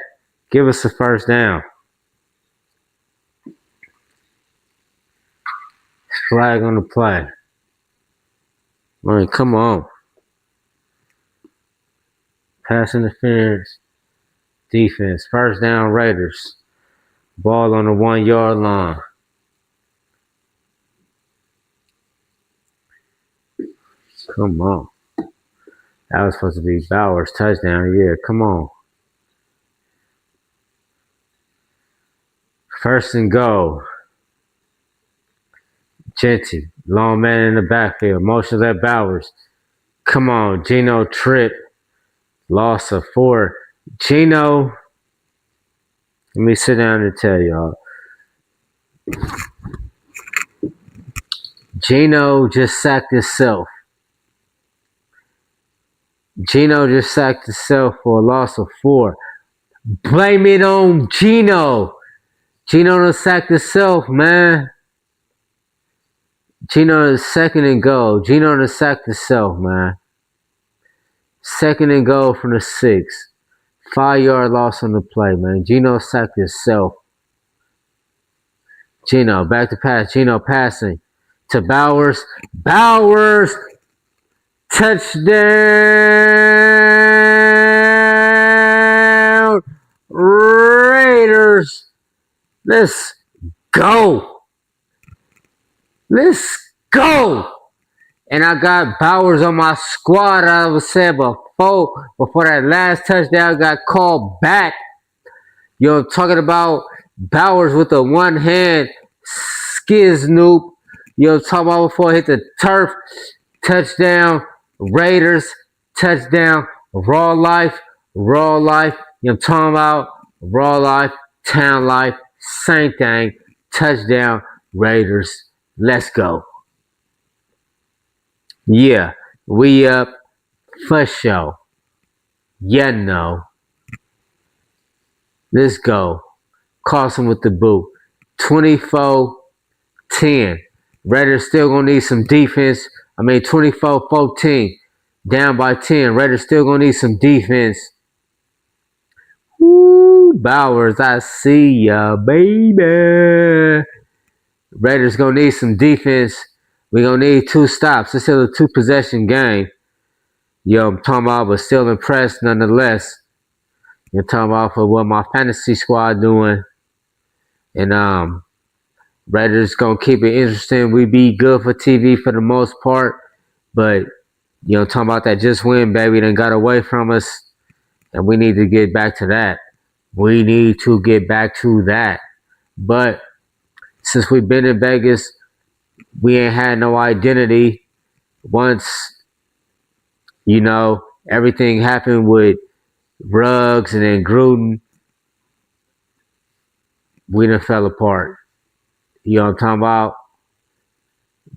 Give us a first down. Flag on the play. Man, come on. Pass interference. Defense. First down Raiders. Ball on the 1-yard line. Come on. That was supposed to be Bowers' touchdown. Yeah, come on. 1st and goal. Genty. Long man in the backfield. Motion left Bowers. Come on. Gino trip. loss of 4. Gino, let me sit down and tell y'all. Gino just sacked himself. Gino just sacked himself for a loss of 4. Blame it on Gino. Gino done sacked himself, man. Gino is 2nd and goal. Gino done sacked himself, man. 2nd and goal from the 6. 5-yard loss on the play, man. Gino sacked himself. Gino, back to pass. Gino passing to Bowers. Bowers! Touchdown! Raiders! Let's go! Let's go! And I got Bowers on my squad, I was saying before that last touchdown got called back. You know, talking about Bowers with the one hand skiznoop. You know, talking about before it hit the turf. Touchdown, Raiders. Touchdown, Raw Life. Raw Life. You know, I'm talking about Raw Life, Town Life, same thing. Touchdown, Raiders. Let's go. Yeah, we up for sure. Yeah, no. Let's go. Carson with the boot. 24-10. Raiders still gonna need some defense. 24-14. Down by 10. Raiders still gonna need some defense. Woo, Bowers, I see ya, baby. Raiders gonna need some defense. We're gonna need 2 stops. It's still a 2-possession game. Yo, I'm talking about, but still impressed nonetheless. You're talking about for what my fantasy squad doing. And Raiders gonna keep it interesting. We be good for TV for the most part. But you know, talking about that just win, baby, done got away from us. And we need to get back to that. We need to get back to that. But since we've been in Vegas, we ain't had no identity. Once, you know, everything happened with Ruggs and then Gruden, we done fell apart. You know what I'm talking about?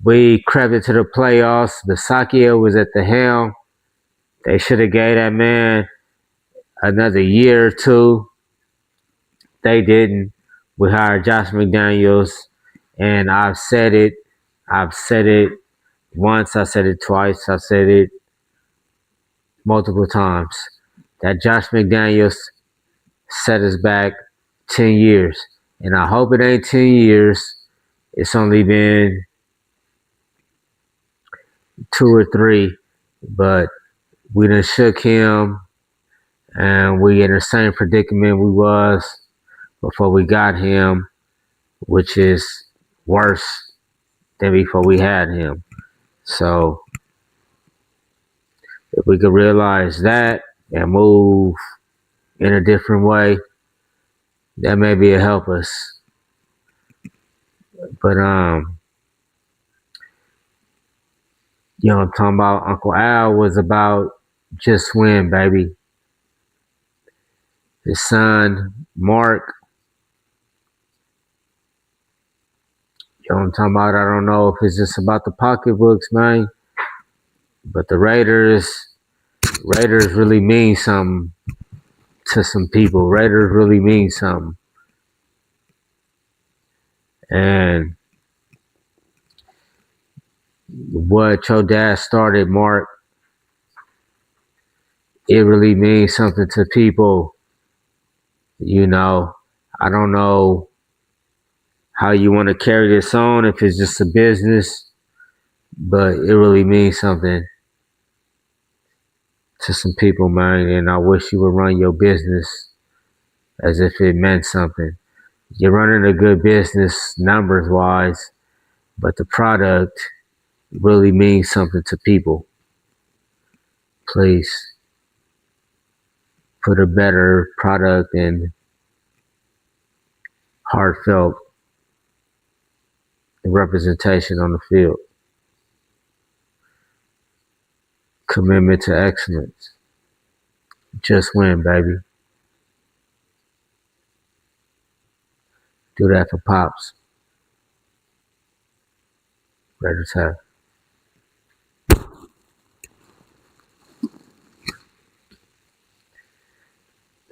We crept into the playoffs. Bisaccia was at the helm. They should have gave that man another year or 2. They didn't. We hired Josh McDaniels, and I've said it once, I said it twice, I said it multiple times. That Josh McDaniels set us back 10 years. And I hope it ain't 10 years. It's only been 2 or 3. But we done shook him, and we in the same predicament we was before we got him, which is worse than before we had him. So if we could realize that and move in a different way, that maybe it'll help us. But you know, I'm talking about Uncle Al was about just win, baby. His son, Mark, you know what I'm talking about? I don't know if it's just about the pocketbooks, man. But the Raiders really mean something to some people. Raiders really mean something. And what your dad started, Mark, it really means something to people. You know, I don't know how you want to carry this on, if it's just a business, but it really means something to some people, man. And I wish you would run your business as if it meant something. You're running a good business numbers wise, but the product really means something to people. Please put a better product and heartfelt representation on the field. Commitment to excellence. Just win, baby. Do that for Pops. Raiders have.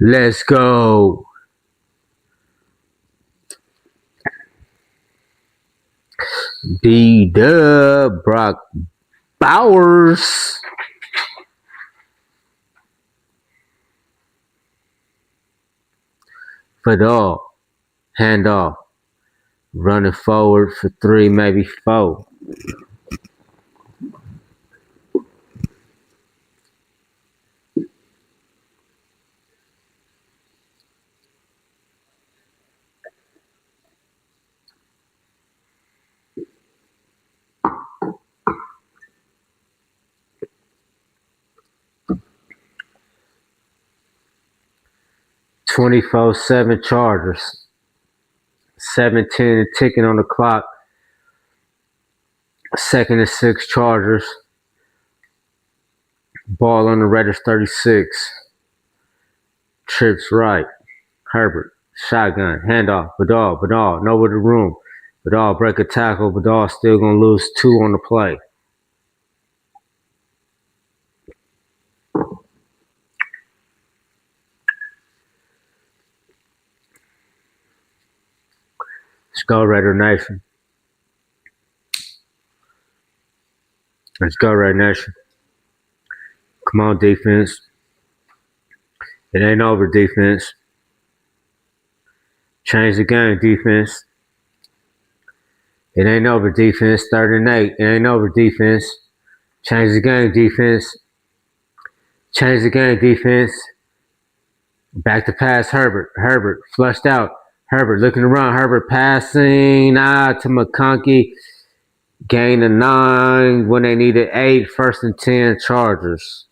Let's go. B-Dub, Brock Bowers. Fadal, hand off. Running forward for 3, maybe 4. "24-7 Chargers. 7:10 ticking on the clock. 2nd and 6 Chargers. Ball on the Raiders 36. Trips right. Herbert. Shotgun. Handoff. Badal. Nowhere to room. Badal break a tackle. Badal still going to lose 2 on the play. Let's go, Raider Nation. Let's go, Raider Nation. Come on, defense. It ain't over, defense. Change the game, defense. It ain't over, defense. 3rd and 8. It ain't over, defense. Change the game, defense. Change the game, defense. Back to pass, Herbert. Herbert flushed out. Herbert looking around. Herbert passing to McConkey. Gain of 9 when they needed 8. 1st and 10 Chargers.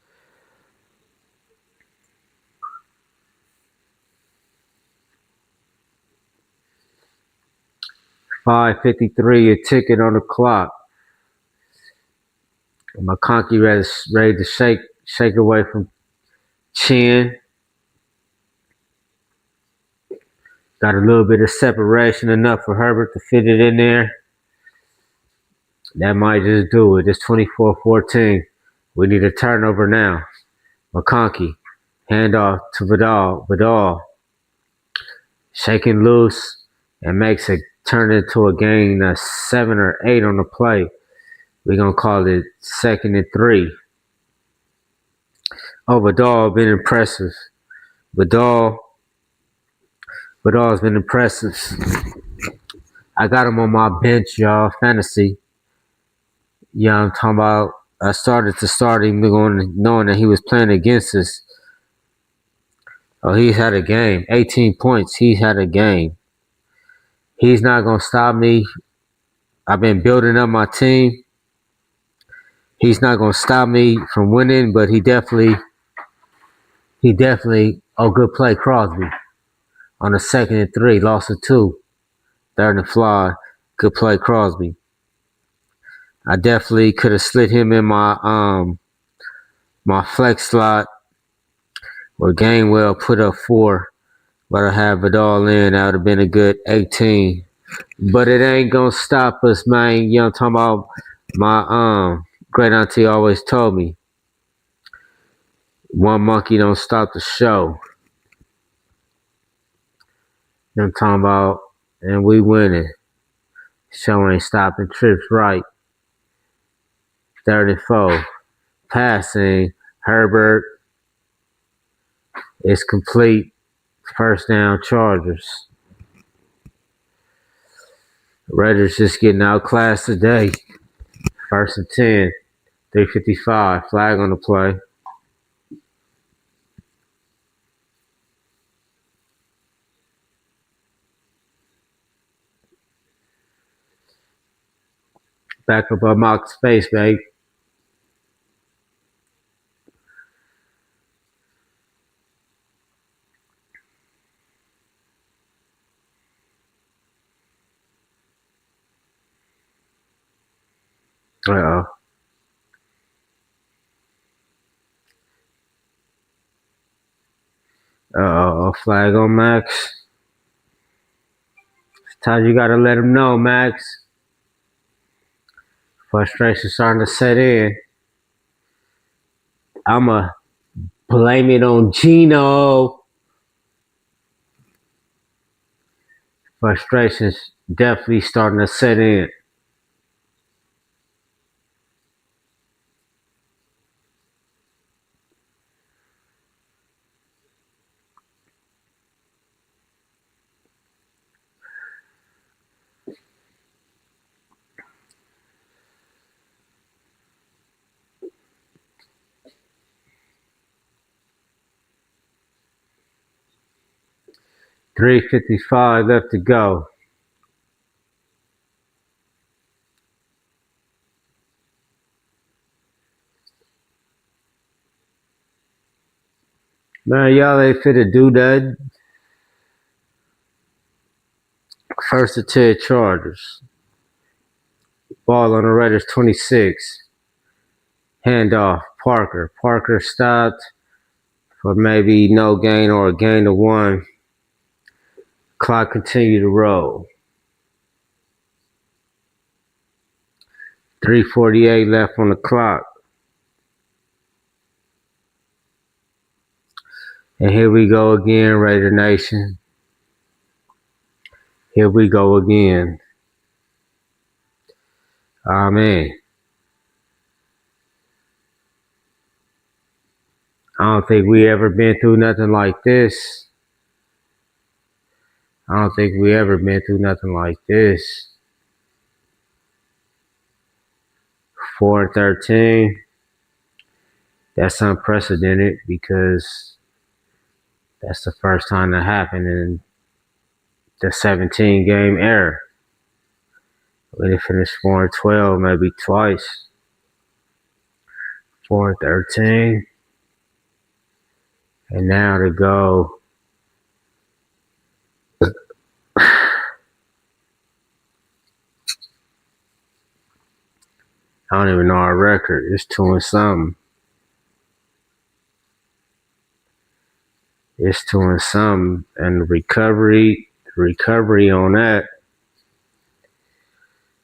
$5:53 a ticket on the clock. McConkey ready to shake away from Chin. Got a little bit of separation, enough for Herbert to fit it in there. That might just do it. It's 24-14. We need a turnover now. McConkey. Handoff to Vidal. Vidal. Shaking loose and makes it turn into a gain of 7 or 8 on the play. We're going to call it 2nd and 3. Oh, Vidal been impressive. Vidal's been impressive. I got him on my bench, y'all. Fantasy. Yeah, I'm talking about. I started to start him knowing that he was playing against us. Oh, he's had a game. 18 points. He's had a game. He's not going to stop me. I've been building up my team. He's not going to stop me from winning, but he definitely, oh, good play, Crosby. On the 2nd and 3, lost of 2. 3rd and fly. Good play, Crosby. I definitely could have slid him in my my flex slot where Gainwell put up 4, but I have it all in. That would have been a good 18. But it ain't gonna stop us, man. You know, I'm talking about my great auntie always told me, one monkey don't stop the show. You know, I'm talking about, and we winning. Show ain't stopping. Trips right. 3rd and 4. Passing. Herbert is complete. 1st down Chargers. Raiders just getting outclassed today. 1st and 10. 3:55. Flag on the play. Back up our mock space, babe. Uh-oh. Flag on Max. Sometimes you gotta let him know, Max. Frustration starting to set in. I'ma blame it on Gino. Frustration's definitely starting to set in. $3.55 left to go. Man, y'all ain't fit to do that. First to 10 Chargers. Ball on the Raiders 26. Handoff. Parker. Parker stopped for maybe no gain or a gain of 1. Clock continued to roll. 3:48 left on the clock. And here we go again, Raider Nation. Here we go again. Man. I don't think we ever been through nothing like this. 4-13. That's unprecedented because that's the first time that happened in the 17-game era. We didn't finish 4-12 maybe twice. 4-13. And now to go. I don't even know our record. It's 2-something. It's 2-something. And the recovery on that.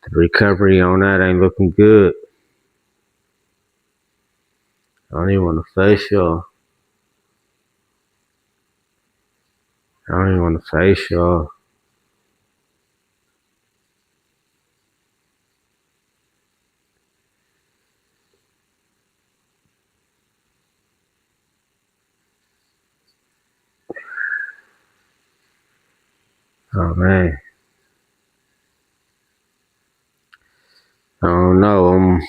The recovery on that ain't looking good. I don't even want to face y'all. Oh man. I don't know. I'm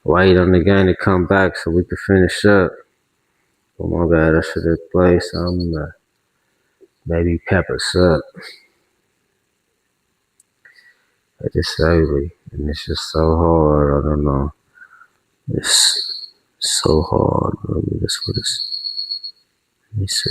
waiting on the game to come back so we can finish up. Oh my God, I should have played some maybe pep us up. But it's ugly and it's just so hard. I don't know. It's so hard. Let me see.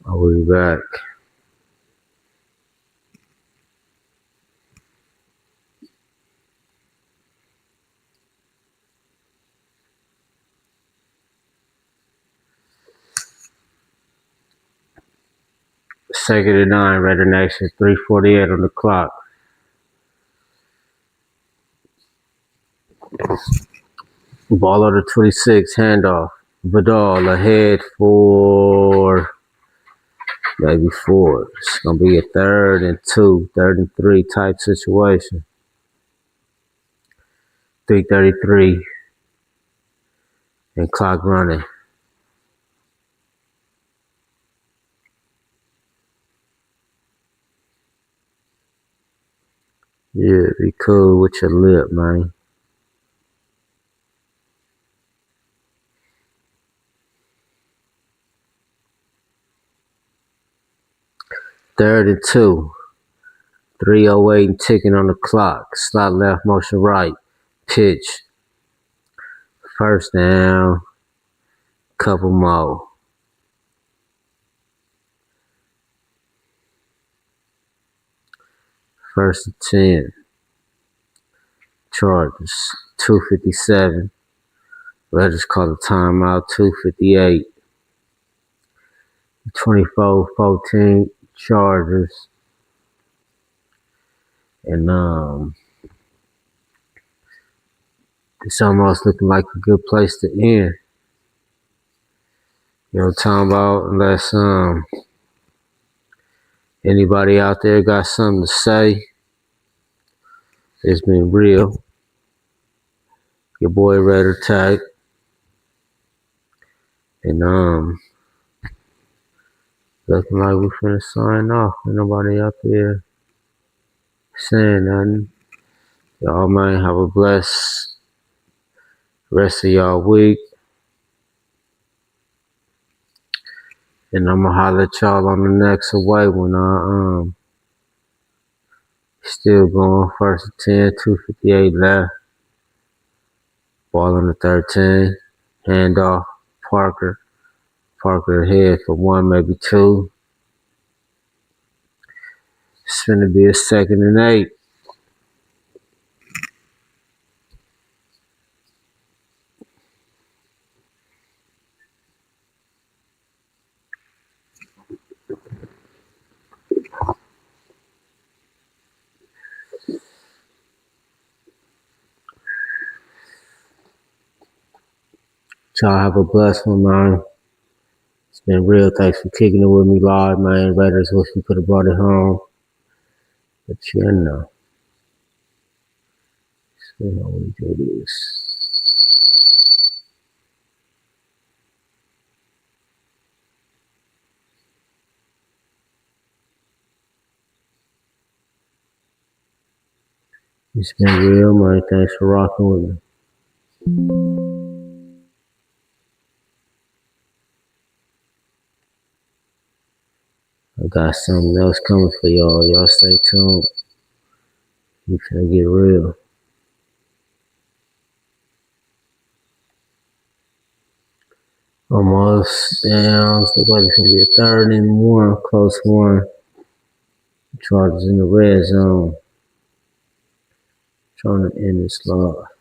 I'll be back. Second and 9, Raider Nation, 3:48 on the clock. Ball on the 26, handoff. Vidal ahead for maybe 4. It's gonna be a 3rd and 2, 3rd and 3 type situation. 3:33 and clock running. Yeah, be cool with your lip, man. Third and 2. 3:08 and ticking on the clock. Slot left, motion right. Pitch. First down, couple more. First and 10. Chargers, 2:57. Let's call the timeout, 2:58. 24-14 Chargers. And it's almost looking like a good place to end. You know what I'm talking about? Unless anybody out there got something to say. It's been real. Your boy Raider Tag. And looking like we finna sign off. Ain't nobody out there saying nothing. Y'all man, have a blessed rest of y'all week. And I'ma holler at y'all on the next away when I still going. First and 10, 2:58 left. Ball on the 13. Handoff. Parker. Parker ahead for 1, maybe 2. It's gonna be a 2nd and 8. Y'all have a blessed one, man. It's been real. Thanks for kicking it with me live, man. Raiders wish we could have brought it home. But you know. See how we do this. It's been real, man. Thanks for rocking with me. I got something else coming for y'all. Y'all stay tuned. We finna get real. Almost down. Looks like it's gonna be a 3rd and 1. Close one. Chargers in the red zone. Trying to end this live.